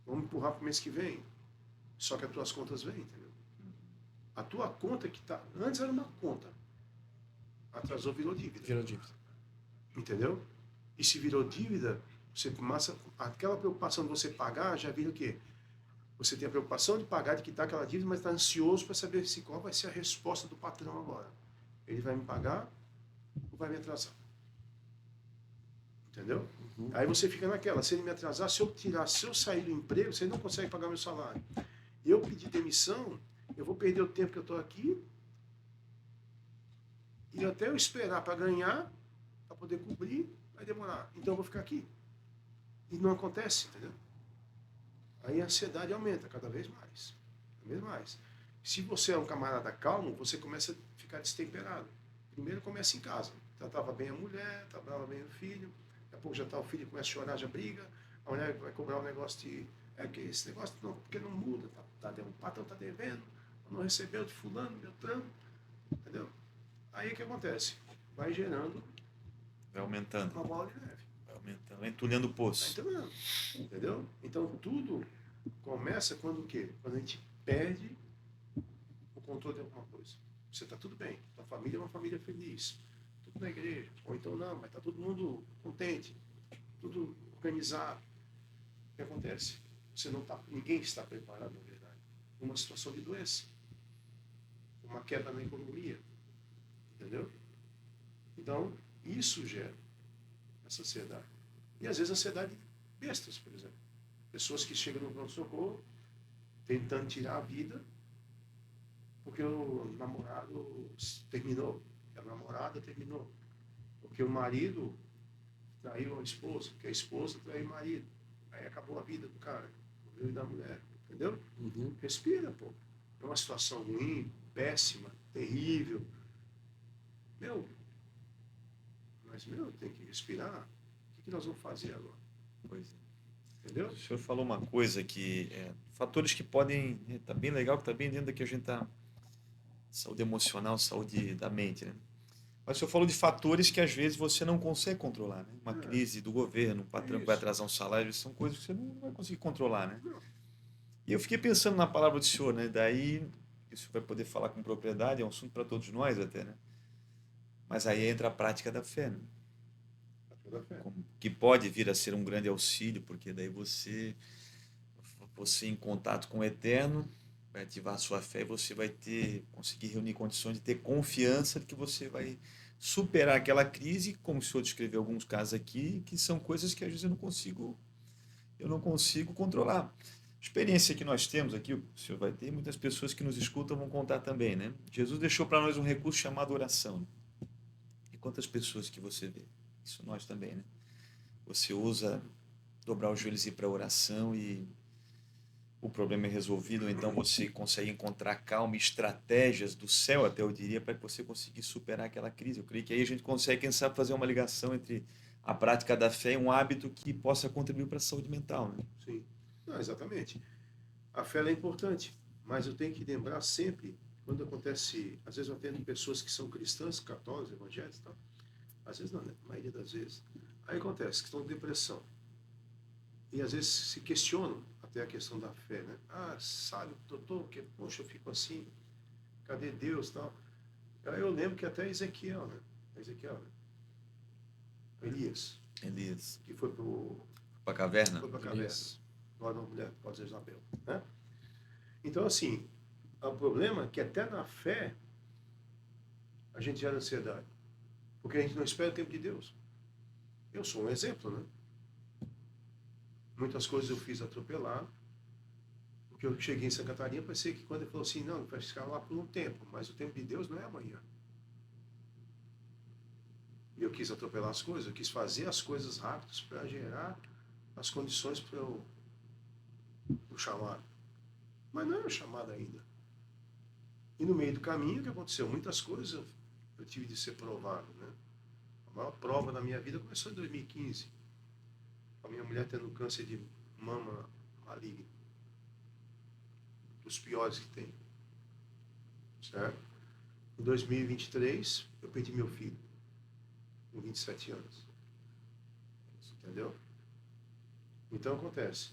Vamos empurrar para o mês que vem. Só que as tuas contas vêm, entendeu? A tua conta que tá. Antes era uma conta. Atrasou, virou dívida. Virou dívida. Entendeu? E se virou dívida, você começa. Aquela preocupação de você pagar já vira o quê? Você tem a preocupação de pagar, de quitar aquela dívida, mas está ansioso para saber se qual vai ser a resposta do patrão agora. Ele vai me pagar ou vai me atrasar? Entendeu? Uhum. Aí você fica naquela, se ele me atrasar, se eu sair do emprego, você não consegue pagar meu salário. Eu pedir demissão, eu vou perder o tempo que eu estou aqui e até eu esperar para ganhar, para poder cobrir, vai demorar. Então eu vou ficar aqui. E não acontece, entendeu? Aí a ansiedade aumenta cada vez mais. Cada vez mais. Se você é um camarada calmo, você começa a ficar destemperado. Primeiro começa em casa. Tratava bem a mulher, tratava bem o filho. Daqui a pouco já está o filho, começa a chorar, já briga. A mulher vai cobrar um negócio de... É que esse negócio não, porque não muda. O patrão está devendo, não recebeu de fulano, meu trampo. Entendeu? Aí o que acontece? Vai gerando... Vai aumentando. Uma bola de neve. Vai aumentando. Vai entulhando o poço. Tá entendendo? Entendeu? Então tudo começa quando o quê? Quando a gente perde o controle de alguma coisa. Você está tudo bem, sua família é uma família feliz, tudo na igreja, ou então não, mas está todo mundo contente, tudo organizado. O que acontece? Você não tá, ninguém está preparado, na verdade, para uma situação de doença, uma queda na economia, entendeu? Então, isso gera essa ansiedade. E às vezes ansiedade bestas, por exemplo. Pessoas que chegam no pronto-socorro tentando tirar a vida porque o namorado terminou, a namorada terminou, porque o marido traiu a esposa, porque a esposa traiu o marido. Aí acabou a vida do cara, morreu e da mulher, entendeu? Uhum. Respira, pô. É uma situação ruim, péssima, terrível. Mas, tem que respirar. O que nós vamos fazer agora? Pois é. Entendeu? O senhor falou uma coisa que fatores que podem, tá bem legal, que tá bem dentro da que a gente tá, saúde emocional, saúde da mente, né? Mas o senhor falou de fatores que às vezes você não consegue controlar, né? Uma crise do governo, um patrão que vai atrasar um salário, são coisas que você não vai conseguir controlar, né? Não. E eu fiquei pensando na palavra do senhor, né? Daí o senhor vai poder falar com propriedade, é um assunto para todos nós até, né? Mas aí entra a prática da fé, né? Que pode vir a ser um grande auxílio, porque daí você em contato com o Eterno vai ativar a sua fé e você vai conseguir reunir condições de ter confiança de que você vai superar aquela crise, como o senhor descreveu alguns casos aqui, que são coisas que às vezes eu não consigo controlar. Experiência que nós temos aqui, o senhor vai ter, muitas pessoas que nos escutam vão contar também, né? Jesus deixou para nós um recurso chamado oração. E quantas pessoas que você vê? Isso nós também, né? Você usa dobrar os joelhos e ir para a oração e o problema é resolvido, ou então você consegue encontrar calma e estratégias do céu, até eu diria, para que você consiga superar aquela crise. Eu creio que aí a gente consegue, quem sabe, fazer uma ligação entre a prática da fé e um hábito que possa contribuir para a saúde mental, né? Sim. Não, exatamente. A fé é importante, mas eu tenho que lembrar sempre, quando acontece, às vezes eu atendo pessoas que são cristãs, católicas, evangélicas e tal, às vezes não, né? A maioria das vezes. Aí acontece que estão em depressão. E às vezes se questionam até a questão da fé, né? Ah, sabe, doutor, que, poxa, eu fico assim, cadê Deus e tal? Aí eu lembro que até Ezequiel, né? Elias, que foi para a caverna. Foi para a caverna. Lá da mulher, pode ser Isabel, né? Então, assim, o problema é que até na fé a gente gera ansiedade. Porque a gente não espera o tempo de Deus. Eu sou um exemplo, né? Muitas coisas eu fiz atropelado. Porque eu cheguei em Santa Catarina, pensei que quando ele falou assim, não, vai ficar lá por um tempo, mas o tempo de Deus não é amanhã. E eu quis atropelar as coisas, eu quis fazer as coisas rápidas para gerar as condições para o chamado. Mas não era o chamado ainda. E no meio do caminho, o que aconteceu? Muitas coisas eu tive de ser provado, né? A maior prova da minha vida começou em 2015. A minha mulher tendo câncer de mama maligno. Dos piores que tem. Certo? Em 2023, eu perdi meu filho. Com 27 anos. Entendeu? Então acontece.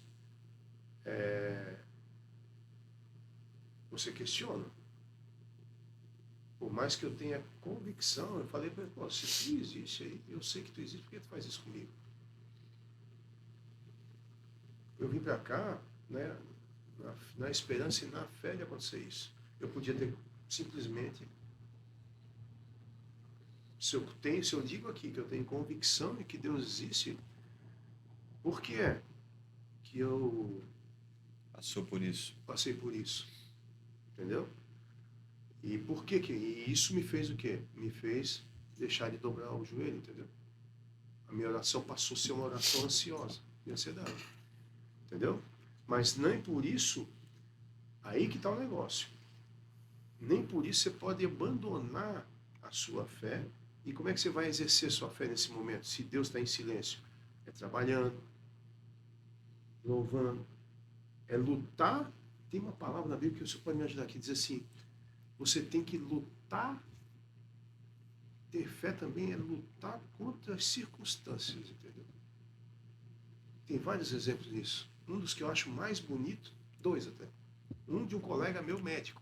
Você questiona. Por mais que eu tenha convicção, eu falei para ele, pô, se tu existe aí, eu sei que tu existe, por que tu faz isso comigo? Eu vim para cá, né, na esperança e na fé de acontecer isso. Eu podia ter simplesmente, se eu digo aqui que eu tenho convicção de que Deus existe, por que é que eu Passou por isso. passei por isso? Entendeu? E por que e isso me fez o quê? Me fez deixar de dobrar o joelho, entendeu? A minha oração passou a ser uma oração ansiosa, de ansiedade. Entendeu? Mas nem por isso, aí que está o negócio. Nem por isso você pode abandonar a sua fé. E como é que você vai exercer sua fé nesse momento? Se Deus está em silêncio? É trabalhando, louvando, é lutar. Tem uma palavra na Bíblia que você pode me ajudar aqui, diz assim, você tem que lutar. Ter fé também é lutar contra as circunstâncias, entendeu? Tem vários exemplos disso. Um dos que eu acho mais bonito, dois até. Um de um colega meu médico,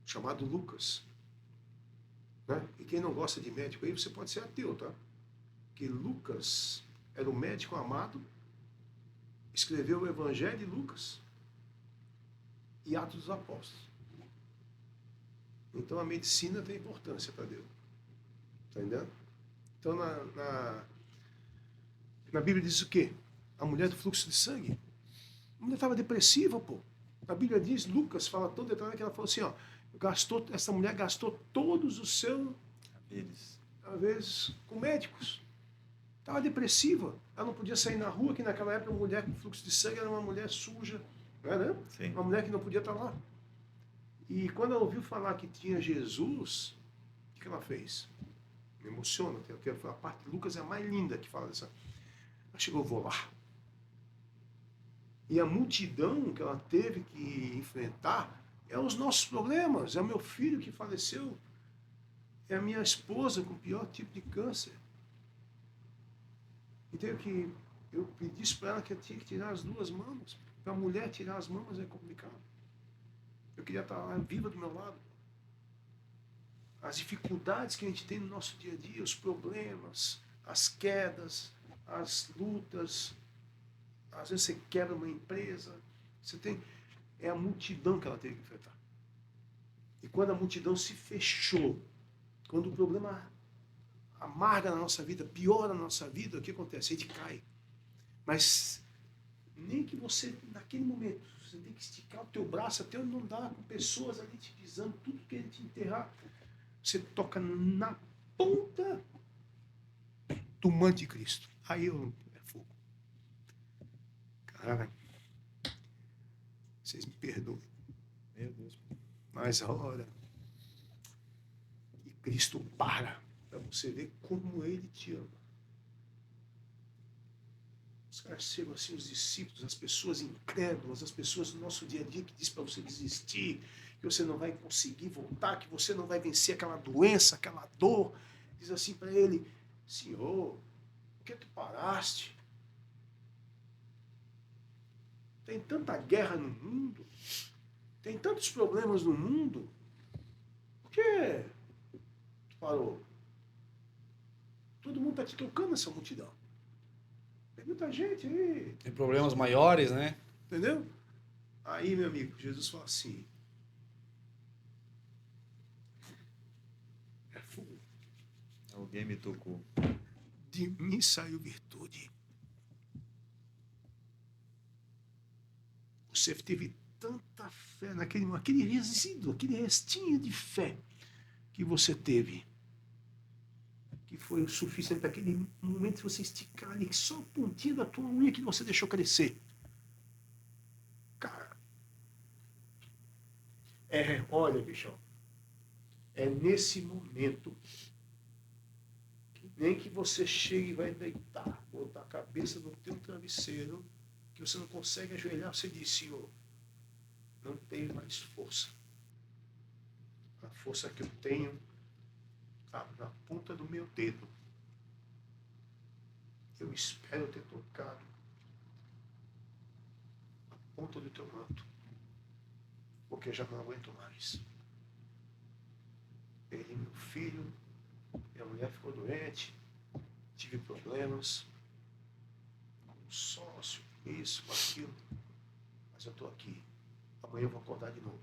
chamado Lucas. Né? E quem não gosta de médico aí, você pode ser ateu, tá? Porque Lucas era um médico amado, escreveu o Evangelho de Lucas e Atos dos Apóstolos. Então a medicina tem importância para Deus. Está entendendo? Então na Bíblia diz o quê? A mulher do fluxo de sangue. A mulher estava depressiva, pô. A Bíblia diz, Lucas fala todo detalhe que ela falou assim, ó, essa mulher gastou todos os seus haveres com médicos. Estava depressiva. Ela não podia sair na rua, que naquela época a mulher com fluxo de sangue era uma mulher suja. Não é, né? Sim. Uma mulher que não podia estar lá. E quando ela ouviu falar que tinha Jesus, o que ela fez? Me emociona, a parte de Lucas é a mais linda que fala dessa. Ela chegou, vou lá. E a multidão que ela teve que enfrentar é os nossos problemas. É o meu filho que faleceu. É a minha esposa com o pior tipo de câncer. Então eu pedi para ela que eu tinha que tirar as duas mamas. Para a mulher tirar as mamas é complicado. Eu queria estar lá, viva do meu lado. As dificuldades que a gente tem no nosso dia a dia, os problemas, as quedas, as lutas. Às vezes você quebra uma empresa. É a multidão que ela teve que enfrentar. E quando a multidão se fechou, quando o problema amarga na nossa vida, piora na nossa vida, o que acontece? A gente cai. Mas nem que você, naquele momento, você tem que esticar o teu braço até onde não dá, com pessoas ali te pisando, tudo querendo te enterrar. Você toca na ponta do manto de Cristo. Aí é fogo. Cara, vocês me perdoem. Meu Deus. Mas a hora que Cristo para você ver como Ele te ama. Os caras chegam assim, os discípulos, as pessoas incrédulas, as pessoas do nosso dia a dia que dizem para você desistir, que você não vai conseguir voltar, que você não vai vencer aquela doença, aquela dor. Diz assim para ele, Senhor, por que tu paraste? Tem tanta guerra no mundo, tem tantos problemas no mundo, por que tu parou? Todo mundo está te tocando nessa multidão. Tem muita gente aí. Tem problemas maiores, né? Entendeu? Aí, meu amigo, Jesus fala assim, Alguém me tocou. De mim saiu virtude. Você teve tanta fé aquele resíduo, aquele restinho de fé que você teve, que foi o suficiente para aquele momento de você esticar ali só a pontinha da tua unha que você deixou crescer. Cara, olha, bichão, é nesse momento que nem que você chegue e vai deitar, botar a cabeça no teu travesseiro, que você não consegue ajoelhar, você diz, Senhor, não tenho mais força. A força que eu tenho está na ponta do meu dedo. Eu espero ter tocado a ponta do teu manto, porque eu já não aguento mais. Perdi meu filho, minha mulher ficou doente, tive problemas com o sócio, com isso, com aquilo, mas eu estou aqui. Amanhã eu vou acordar de novo.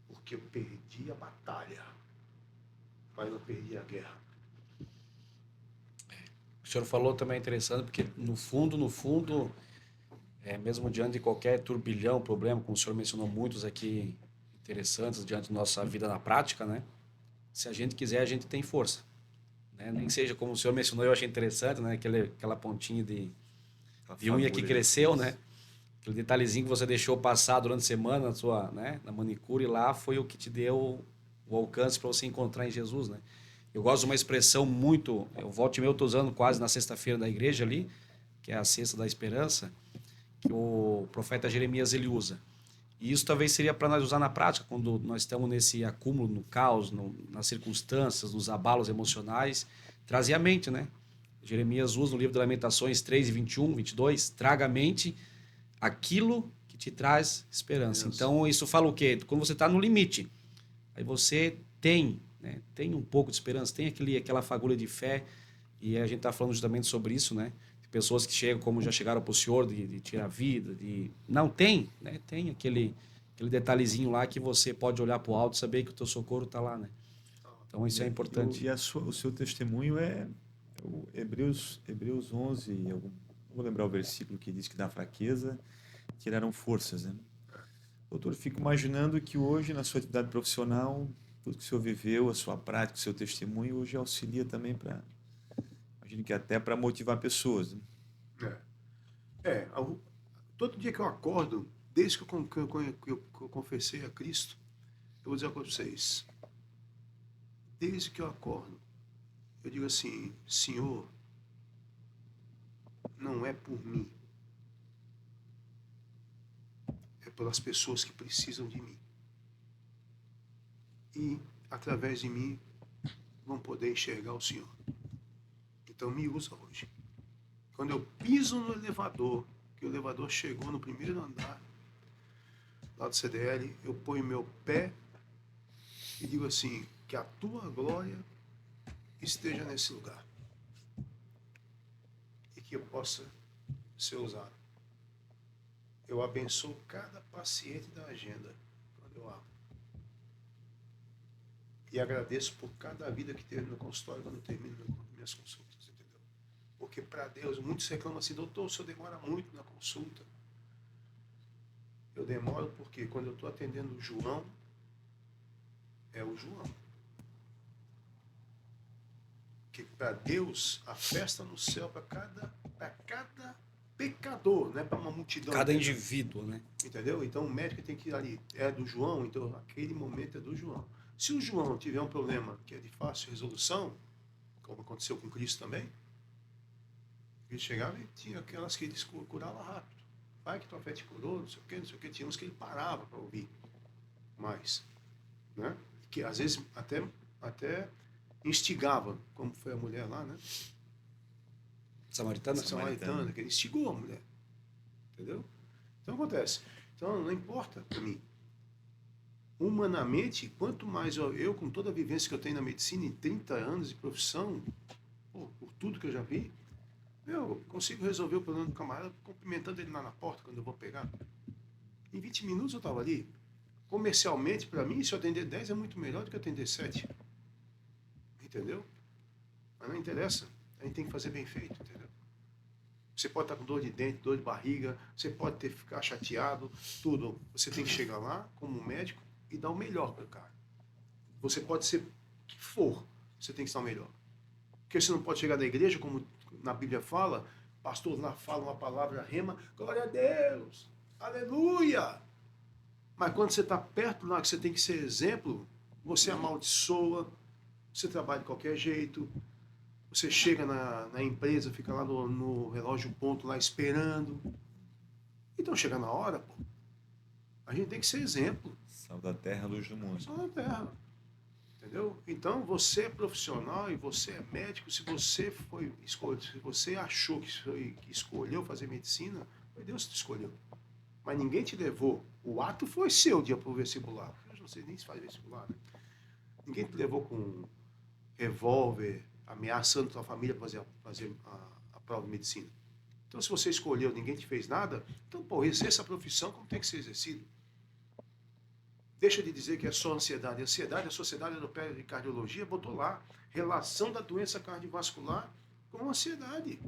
Porque eu perdi a batalha, mas não perdi a guerra. O senhor falou também interessante, porque no fundo, mesmo diante de qualquer turbilhão, problema, como o senhor mencionou muitos aqui interessantes diante da nossa vida na prática, né? Se a gente quiser, a gente tem força, né? Nem seja como o senhor mencionou, eu achei interessante, né? Aquela pontinha de unha que cresceu, né? Aquele detalhezinho que você deixou passar durante a semana na sua, né? Na manicure lá foi o que te deu o alcance para você encontrar em Jesus, né? Eu gosto de uma expressão muito, eu volto e meio, eu estou usando quase na sexta-feira da igreja ali, que é a Sexta da Esperança, que o profeta Jeremias ele usa. E isso talvez seria para nós usar na prática, quando nós estamos nesse acúmulo, no caos, nas circunstâncias, nos abalos emocionais, trazer a mente, né? Jeremias usa no livro de Lamentações 3, 21, 22, traga à mente aquilo que te traz esperança. Deus. Então, isso fala o quê? Quando você está no limite, aí você tem, né? Tem um pouco de esperança, tem aquela fagulha de fé, e a gente está falando justamente sobre isso, né? Pessoas que chegam, como já chegaram para o senhor, de tirar a vida, não tem, né? Tem aquele detalhezinho lá que você pode olhar para o alto e saber que o teu socorro está lá, né? Então isso é importante. O seu testemunho é o Hebreus 11, eu vou lembrar o versículo que diz que da fraqueza tiraram forças, né? Doutor, fico imaginando que hoje, na sua atividade profissional, tudo que o senhor viveu, a sua prática, o seu testemunho, hoje auxilia também para, imagino que até para motivar pessoas, né? Todo dia que eu acordo, desde que eu confessei a Cristo, eu vou dizer uma coisa para vocês. Desde que eu acordo, eu digo assim, Senhor, não é por mim, é pelas pessoas que precisam de mim. E, através de mim, vão poder enxergar o Senhor. Então, me usa hoje. Quando eu piso no elevador, que o elevador chegou no primeiro andar, lá do CDL, eu ponho meu pé e digo assim, que a tua glória esteja nesse lugar. E que eu possa ser usado. Eu abençoo cada paciente da agenda quando eu abro. E agradeço por cada vida que teve no consultório quando eu termino minhas consultas, entendeu? Porque para Deus, muitos reclamam assim, doutor, o senhor demora muito na consulta. Eu demoro porque quando eu estou atendendo o João, é o João. Que para Deus, a festa no céu para cada pecador, não é para uma multidão. Cada indivíduo, né? Entendeu? Então o médico tem que ir ali, é do João, então aquele momento é do João. Se o João tiver um problema que é de fácil resolução, como aconteceu com Cristo também, ele chegava e tinha aquelas que ele curava rápido. Vai que tua fé te curou, não sei o que, tinha uns que ele parava para ouvir mais, né? Que às vezes até instigava, como foi a mulher lá, né? Samaritana, que ele instigou a mulher, entendeu? Então acontece. Então não importa para mim. Humanamente, quanto mais eu, com toda a vivência que eu tenho na medicina, em 30 anos de profissão, por tudo que eu já vi, eu consigo resolver o problema do camarada cumprimentando ele lá na porta quando eu vou pegar. Em 20 minutos eu estava ali. Comercialmente, para mim, se eu atender 10 é muito melhor do que atender 7. Entendeu? Mas não interessa. A gente tem que fazer bem feito, entendeu? Você pode estar com dor de dente, dor de barriga, você pode ficar chateado, tudo. Você tem que chegar lá como médico e dar o melhor para o cara. Você pode ser o que for, você tem que estar o melhor. Porque você não pode chegar na igreja, como na Bíblia fala, o pastor lá fala uma palavra rema, glória a Deus, aleluia. Mas quando você está perto lá, que você tem que ser exemplo, você amaldiçoa, você trabalha de qualquer jeito, você chega na empresa, fica lá no relógio ponto, lá esperando. Então chega na hora, pô. A gente tem que ser exemplo. Sal da terra, luz do mundo. Sal da terra. Entendeu? Então você é profissional e você é médico. Se você foi escolhido, se você achou que escolheu fazer medicina, foi Deus que te escolheu. Mas ninguém te levou. O ato foi seu dia para o vestibular. Eu não sei nem se faz vestibular, né? Ninguém te levou com revólver, ameaçando tua família para fazer a prova de medicina. Então, se você escolheu, ninguém te fez nada, então, pô, exerça a profissão como tem que ser exercido. Deixa de dizer que é só ansiedade. A Sociedade Europeia de Cardiologia botou lá relação da doença cardiovascular com ansiedade.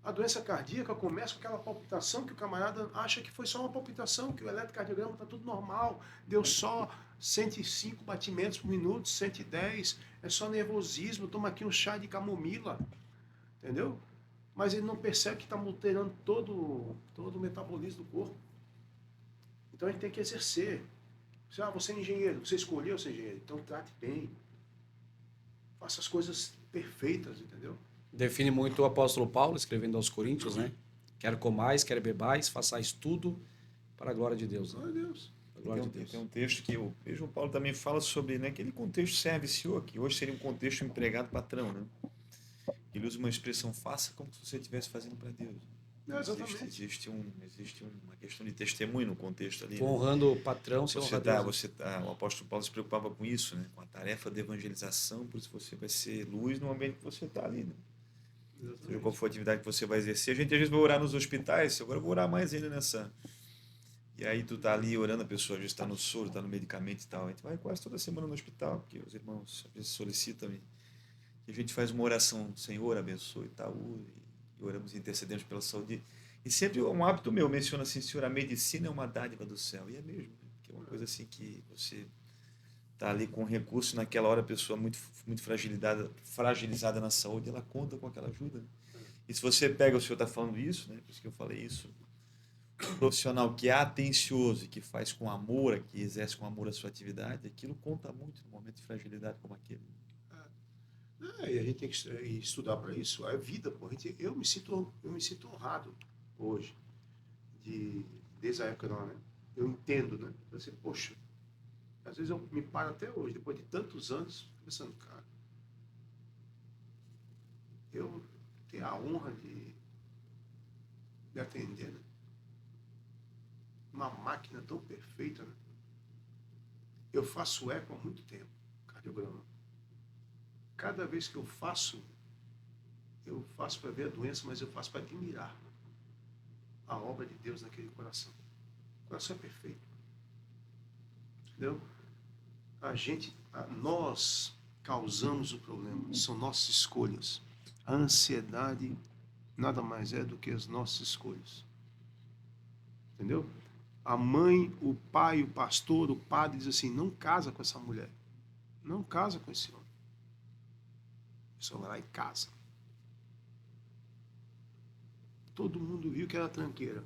A doença cardíaca começa com aquela palpitação que o camarada acha que foi só uma palpitação, que o eletrocardiograma está tudo normal, deu só 105 batimentos por minuto, 110, é só nervosismo, toma aqui um chá de camomila, entendeu? Mas ele não percebe que está alterando todo o metabolismo do corpo. Então a gente tem que exercer. Você é engenheiro, você escolheu ser engenheiro, então trate bem. Faça as coisas perfeitas, entendeu? Define muito o apóstolo Paulo, escrevendo aos Coríntios, né? Quer comais, quer bebais, façais tudo para a glória de Deus. Né? Glória a Deus. Glória de Deus. Tem um texto que o mesmo Paulo também fala sobre, né, aquele contexto serve-senhor, que hoje seria um contexto empregado-patrão, né? Ele usa uma expressão, faça como se você estivesse fazendo para Deus. Exatamente. Existe uma questão de testemunho no contexto ali. Honrando o patrão, Né? O apóstolo Paulo se preocupava com isso, né? Com a tarefa de evangelização, por isso você vai ser luz no ambiente que você está ali. Né? Seja qual for a atividade que você vai exercer. A gente às vezes vai orar nos hospitais, agora eu vou orar mais ainda nessa. E aí tu tá ali orando, a pessoa às vezes está no soro, está no medicamento e tal. A gente vai quase toda semana no hospital, porque os irmãos às vezes solicitam. E a gente faz uma oração, Senhor, abençoe e tal, e oramos e intercedemos pela saúde. E sempre um hábito meu menciona assim, Senhor, a medicina é uma dádiva do céu. E é mesmo, né? Que é uma coisa assim que você está ali com recurso, naquela hora a pessoa muito fragilizada na saúde, ela conta com aquela ajuda. Né? E se você pega, o senhor está falando isso, né? Por isso que eu falei isso, um profissional que é atencioso e que faz com amor, que exerce com amor a sua atividade, aquilo conta muito no momento de fragilidade como aquele. E a gente tem que estudar para isso. É vida, pô. Eu me sinto honrado hoje, desde a época lá, né? Eu entendo, né? Você, poxa, às vezes eu me paro até hoje, depois de tantos anos, pensando, cara, eu tenho a honra de atender, né? Uma máquina tão perfeita, né? Eu faço eco há muito tempo, cardiograma. Cada vez que eu faço para ver a doença, mas eu faço para admirar a obra de Deus naquele coração. O coração é perfeito. Entendeu? Nós causamos o problema, são nossas escolhas. A ansiedade nada mais é do que as nossas escolhas. Entendeu? A mãe, o pai, o pastor, o padre diz assim, não casa com essa mulher. Não casa com esse homem. A pessoa vai lá e casa. Todo mundo viu que era tranqueira.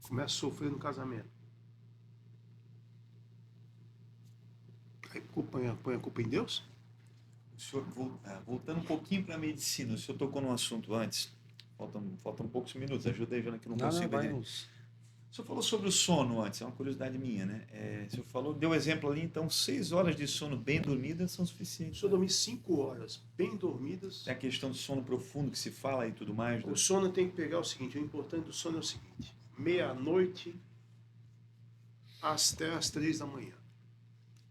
Começa a sofrer no casamento. Aí põe a culpa em Deus? O senhor, voltando um pouquinho para a medicina, o senhor tocou num assunto antes. Faltam poucos minutos, ajuda aí, Jana, que eu não consigo. O senhor falou sobre o sono antes, é uma curiosidade minha, né? O senhor deu exemplo ali, então 6 horas de sono bem dormidas são suficientes. Se eu dormir 5 horas bem dormidas... É a questão do sono profundo que se fala e tudo mais. O sono tem que pegar o seguinte, o importante do sono é o seguinte, meia-noite até as 3 da manhã,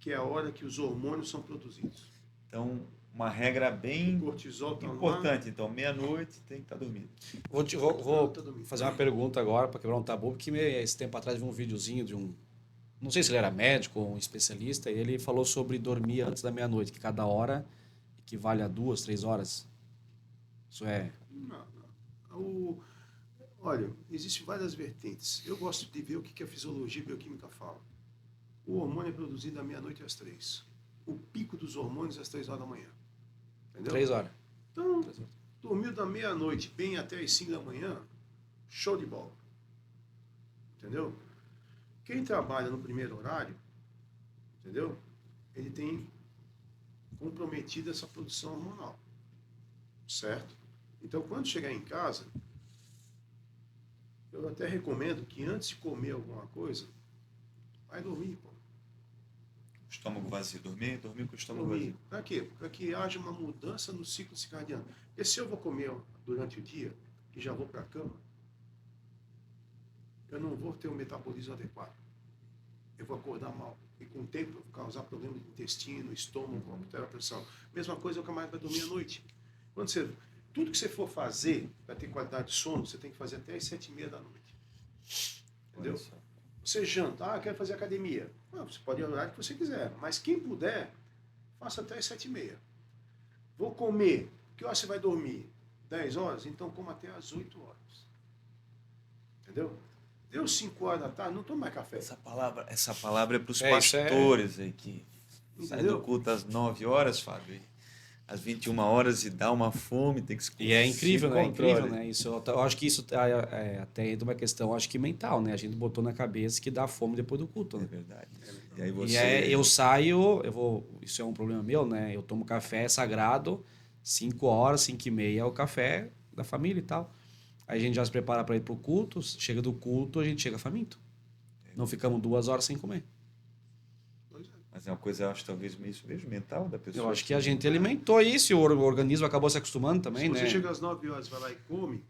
que é a hora que os hormônios são produzidos. Então, uma regra bem cortisol tá importante. Então, meia-noite tem que estar dormindo. Vou fazer uma pergunta agora para quebrar um tabu, porque esse tempo atrás vi um videozinho de não sei se ele era médico ou um especialista, e ele falou sobre dormir antes da meia-noite, que cada hora equivale a 2, 3 horas. Isso é... Não, não. Olha, existem várias vertentes. Eu gosto de ver o que a fisiologia e bioquímica fala. O hormônio é produzido da meia-noite às 3. O pico dos hormônios às 3 horas da manhã. Entendeu? 3 horas. Então, dormiu da meia-noite bem até as 5 da manhã, show de bola. Entendeu? Quem trabalha no primeiro horário, entendeu? Ele tem comprometido essa produção hormonal. Certo? Então, quando chegar em casa, eu até recomendo que antes de comer alguma coisa, vai dormir, pô. Estômago vazio. Dormir com o estômago Dormir. vazio. Para quê? Para que haja uma mudança no ciclo circadiano. Porque se eu vou comer durante o dia e já vou para a cama, eu não vou ter um metabolismo adequado. Eu vou acordar mal. E com o tempo eu vou causar problemas de intestino, estômago, alterar a pressão. Mesma coisa o camarada vai dormir à noite. Tudo que você for fazer para ter qualidade de sono, você tem que fazer até as 7h30 da noite. Entendeu? Você janta, quero fazer academia. Você pode ir ao horário que você quiser, mas quem puder, faça até as 7h30. Vou comer, que hora você vai dormir? 10 horas? Então coma até as 8 horas. Entendeu? Deu 5 horas da tarde, não toma mais café. Essa palavra é para os isso pastores aí que saem Entendeu? do culto às 9 horas, Fábio. Às 21 horas e dá uma fome, tem que se E é incrível, né? É controle. incrível, né? Isso, eu acho que isso até entra uma questão, acho que mental, né? A gente botou na cabeça que dá fome depois do culto, É né? verdade. E aí você... Eu saio, isso é um problema meu, né? Eu tomo café sagrado, 5 horas, 5h30 é o café da família e tal. Aí a gente já se prepara para ir pro culto, chega do culto, a gente chega faminto. Não ficamos 2 horas sem comer. Mas é uma coisa, eu acho, talvez isso mesmo, mental da pessoa. Eu acho que a gente alimentou isso e o organismo acabou se acostumando também, né? Se você chega às 9 horas, vai lá e come,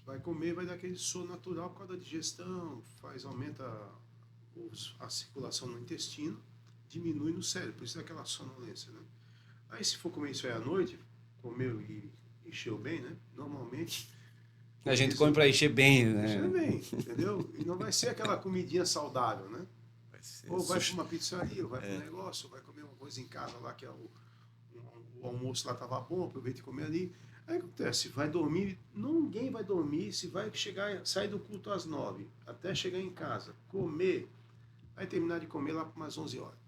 vai comer, vai dar aquele sono natural por causa da digestão, aumenta a circulação no intestino, diminui no cérebro, por isso é aquela sonolência, né? Aí se for comer isso aí à noite, comeu e encheu bem, né? Normalmente... A gente come para encher bem, né? Encher bem, entendeu? E não vai ser aquela comidinha saudável, né? Ou vai para uma pizzaria, ou vai para um negócio, ou vai comer uma coisa em casa lá, que o almoço lá estava bom, aproveita e comer ali. Aí acontece, vai dormir, ninguém vai dormir, se vai sair do culto às 9, até chegar em casa, comer, vai terminar de comer lá por umas 11 horas.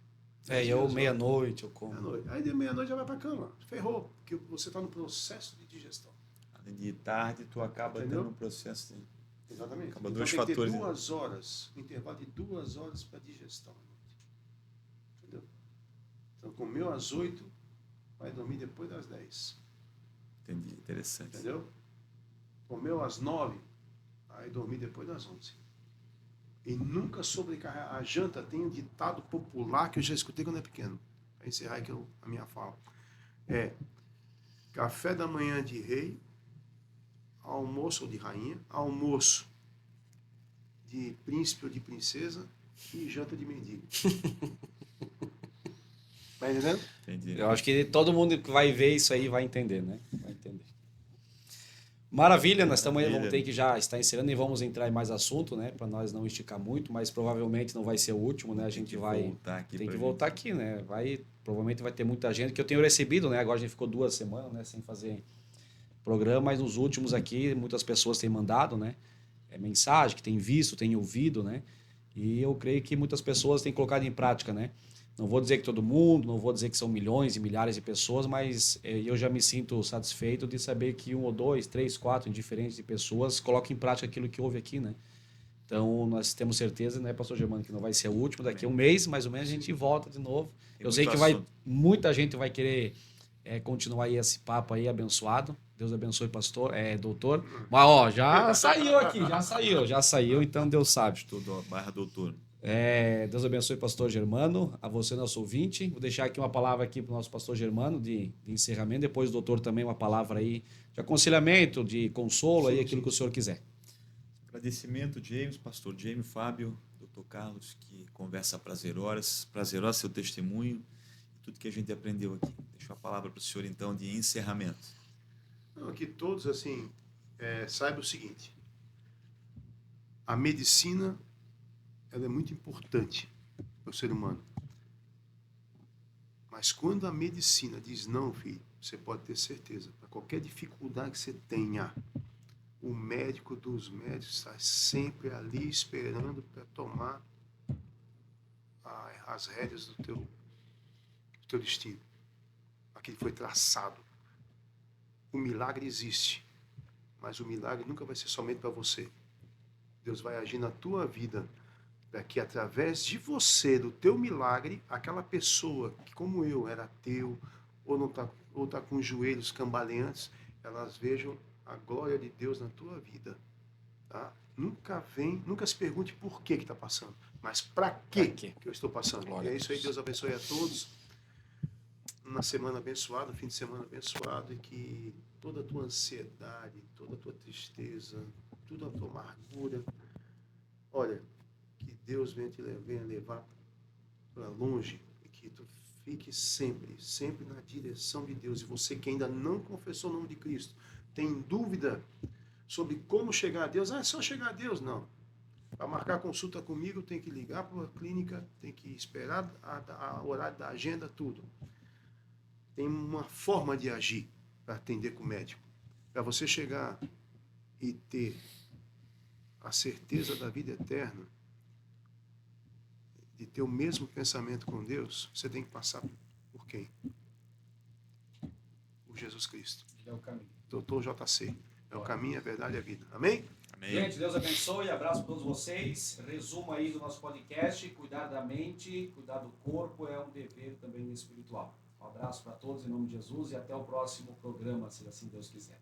Eu meia-noite eu como. Meia-noite. Aí de meia-noite já vai para a cama, ferrou, porque você está no processo de digestão. Além de tarde, tu acaba tendo um processo de... Exatamente. Acaba então dois tem fatores. que ter 2 horas, um intervalo de 2 horas para digestão. Entendeu? Então comeu às 8, vai dormir depois das 10. Entendi, interessante. Entendeu? Comeu às 9, vai dormir depois das 11. E nunca sobrecarregar. A janta tem um ditado popular que eu já escutei quando era pequeno. Para encerrar aqui a minha fala. Café da manhã de rei, almoço ou de rainha, almoço de príncipe ou de princesa e janta de mendigo. Tá entendendo? Entendi. Eu acho que todo mundo que vai ver isso aí vai entender, né? Vai entender. Maravilha, nós estamos aí, vamos ter que já estar encerrando e vamos entrar em mais assunto, né? Para nós não esticar muito, mas provavelmente não vai ser o último, né? A gente vai tem que voltar aqui, né? Provavelmente vai ter muita gente que eu tenho recebido, né? Agora a gente ficou 2 semanas, né? Sem fazer programa, mas nos últimos aqui muitas pessoas têm mandado, né? Mensagem que têm visto, têm ouvido, né? E eu creio que muitas pessoas têm colocado em prática, né? Não vou dizer que todo mundo, não vou dizer que são milhões e milhares de pessoas, mas eu já me sinto satisfeito de saber que 1 ou 2, 3, 4 indiferentes de pessoas colocam em prática aquilo que houve aqui, né? Então, nós temos certeza, né, pastor Germano, que não vai ser o último. Daqui a um mês, mais ou menos, a gente volta de novo. Eu sei que muita gente vai querer continuar aí esse papo aí abençoado. Deus abençoe, pastor, doutor. Mas, já saiu aqui, já saiu, então Deus sabe. Tudo, barra doutor. Deus abençoe, pastor Germano, a você, nosso ouvinte. Vou deixar aqui uma palavra aqui para o nosso pastor Germano de encerramento. Depois, o doutor, também uma palavra aí de aconselhamento, de consolo, aí, aquilo que o senhor quiser. Agradecimento, James, pastor James, Fábio, doutor Carlos, que conversa prazerosa seu testemunho e tudo que a gente aprendeu aqui. Deixo a palavra para o senhor, então, de encerramento. Não, que todos, assim, saibam o seguinte: a medicina ela é muito importante para o ser humano. Mas quando a medicina diz não, filho, você pode ter certeza, para qualquer dificuldade que você tenha, o médico dos médicos está sempre ali esperando para tomar as rédeas do teu destino. Aquilo foi traçado. O milagre existe, mas o milagre nunca vai ser somente para você. Deus vai agir na tua vida para que através de você, do teu milagre, aquela pessoa que como eu era ateu ou não tá com os joelhos cambaleantes, elas vejam a glória de Deus na tua vida, tá? Nunca se pergunte por que está passando, mas para que eu estou passando. Glória É isso aí, Deus abençoe a todos. Uma semana abençoada, um fim de semana abençoado, e que toda a tua ansiedade, toda a tua tristeza, toda a tua amargura, olha, que Deus venha levar para longe, e que tu fique sempre na direção de Deus. E você que ainda não confessou o nome de Cristo, tem dúvida sobre como chegar a Deus, é só chegar a Deus, não. Para marcar consulta comigo, tem que ligar para a clínica, tem que esperar o horário da agenda, tudo. Tem uma forma de agir para atender com o médico. Para você chegar e ter a certeza da vida eterna, de ter o mesmo pensamento com Deus, você tem que passar por quem? Por Jesus Cristo. Ele é o caminho. Doutor JC. É o caminho, a verdade e a vida. Amém? Amém. Gente, Deus abençoe, abraço para todos vocês. Resumo aí do nosso podcast: cuidar da mente, cuidar do corpo é um dever também espiritual. Um abraço para todos em nome de Jesus e até o próximo programa, se assim Deus quiser.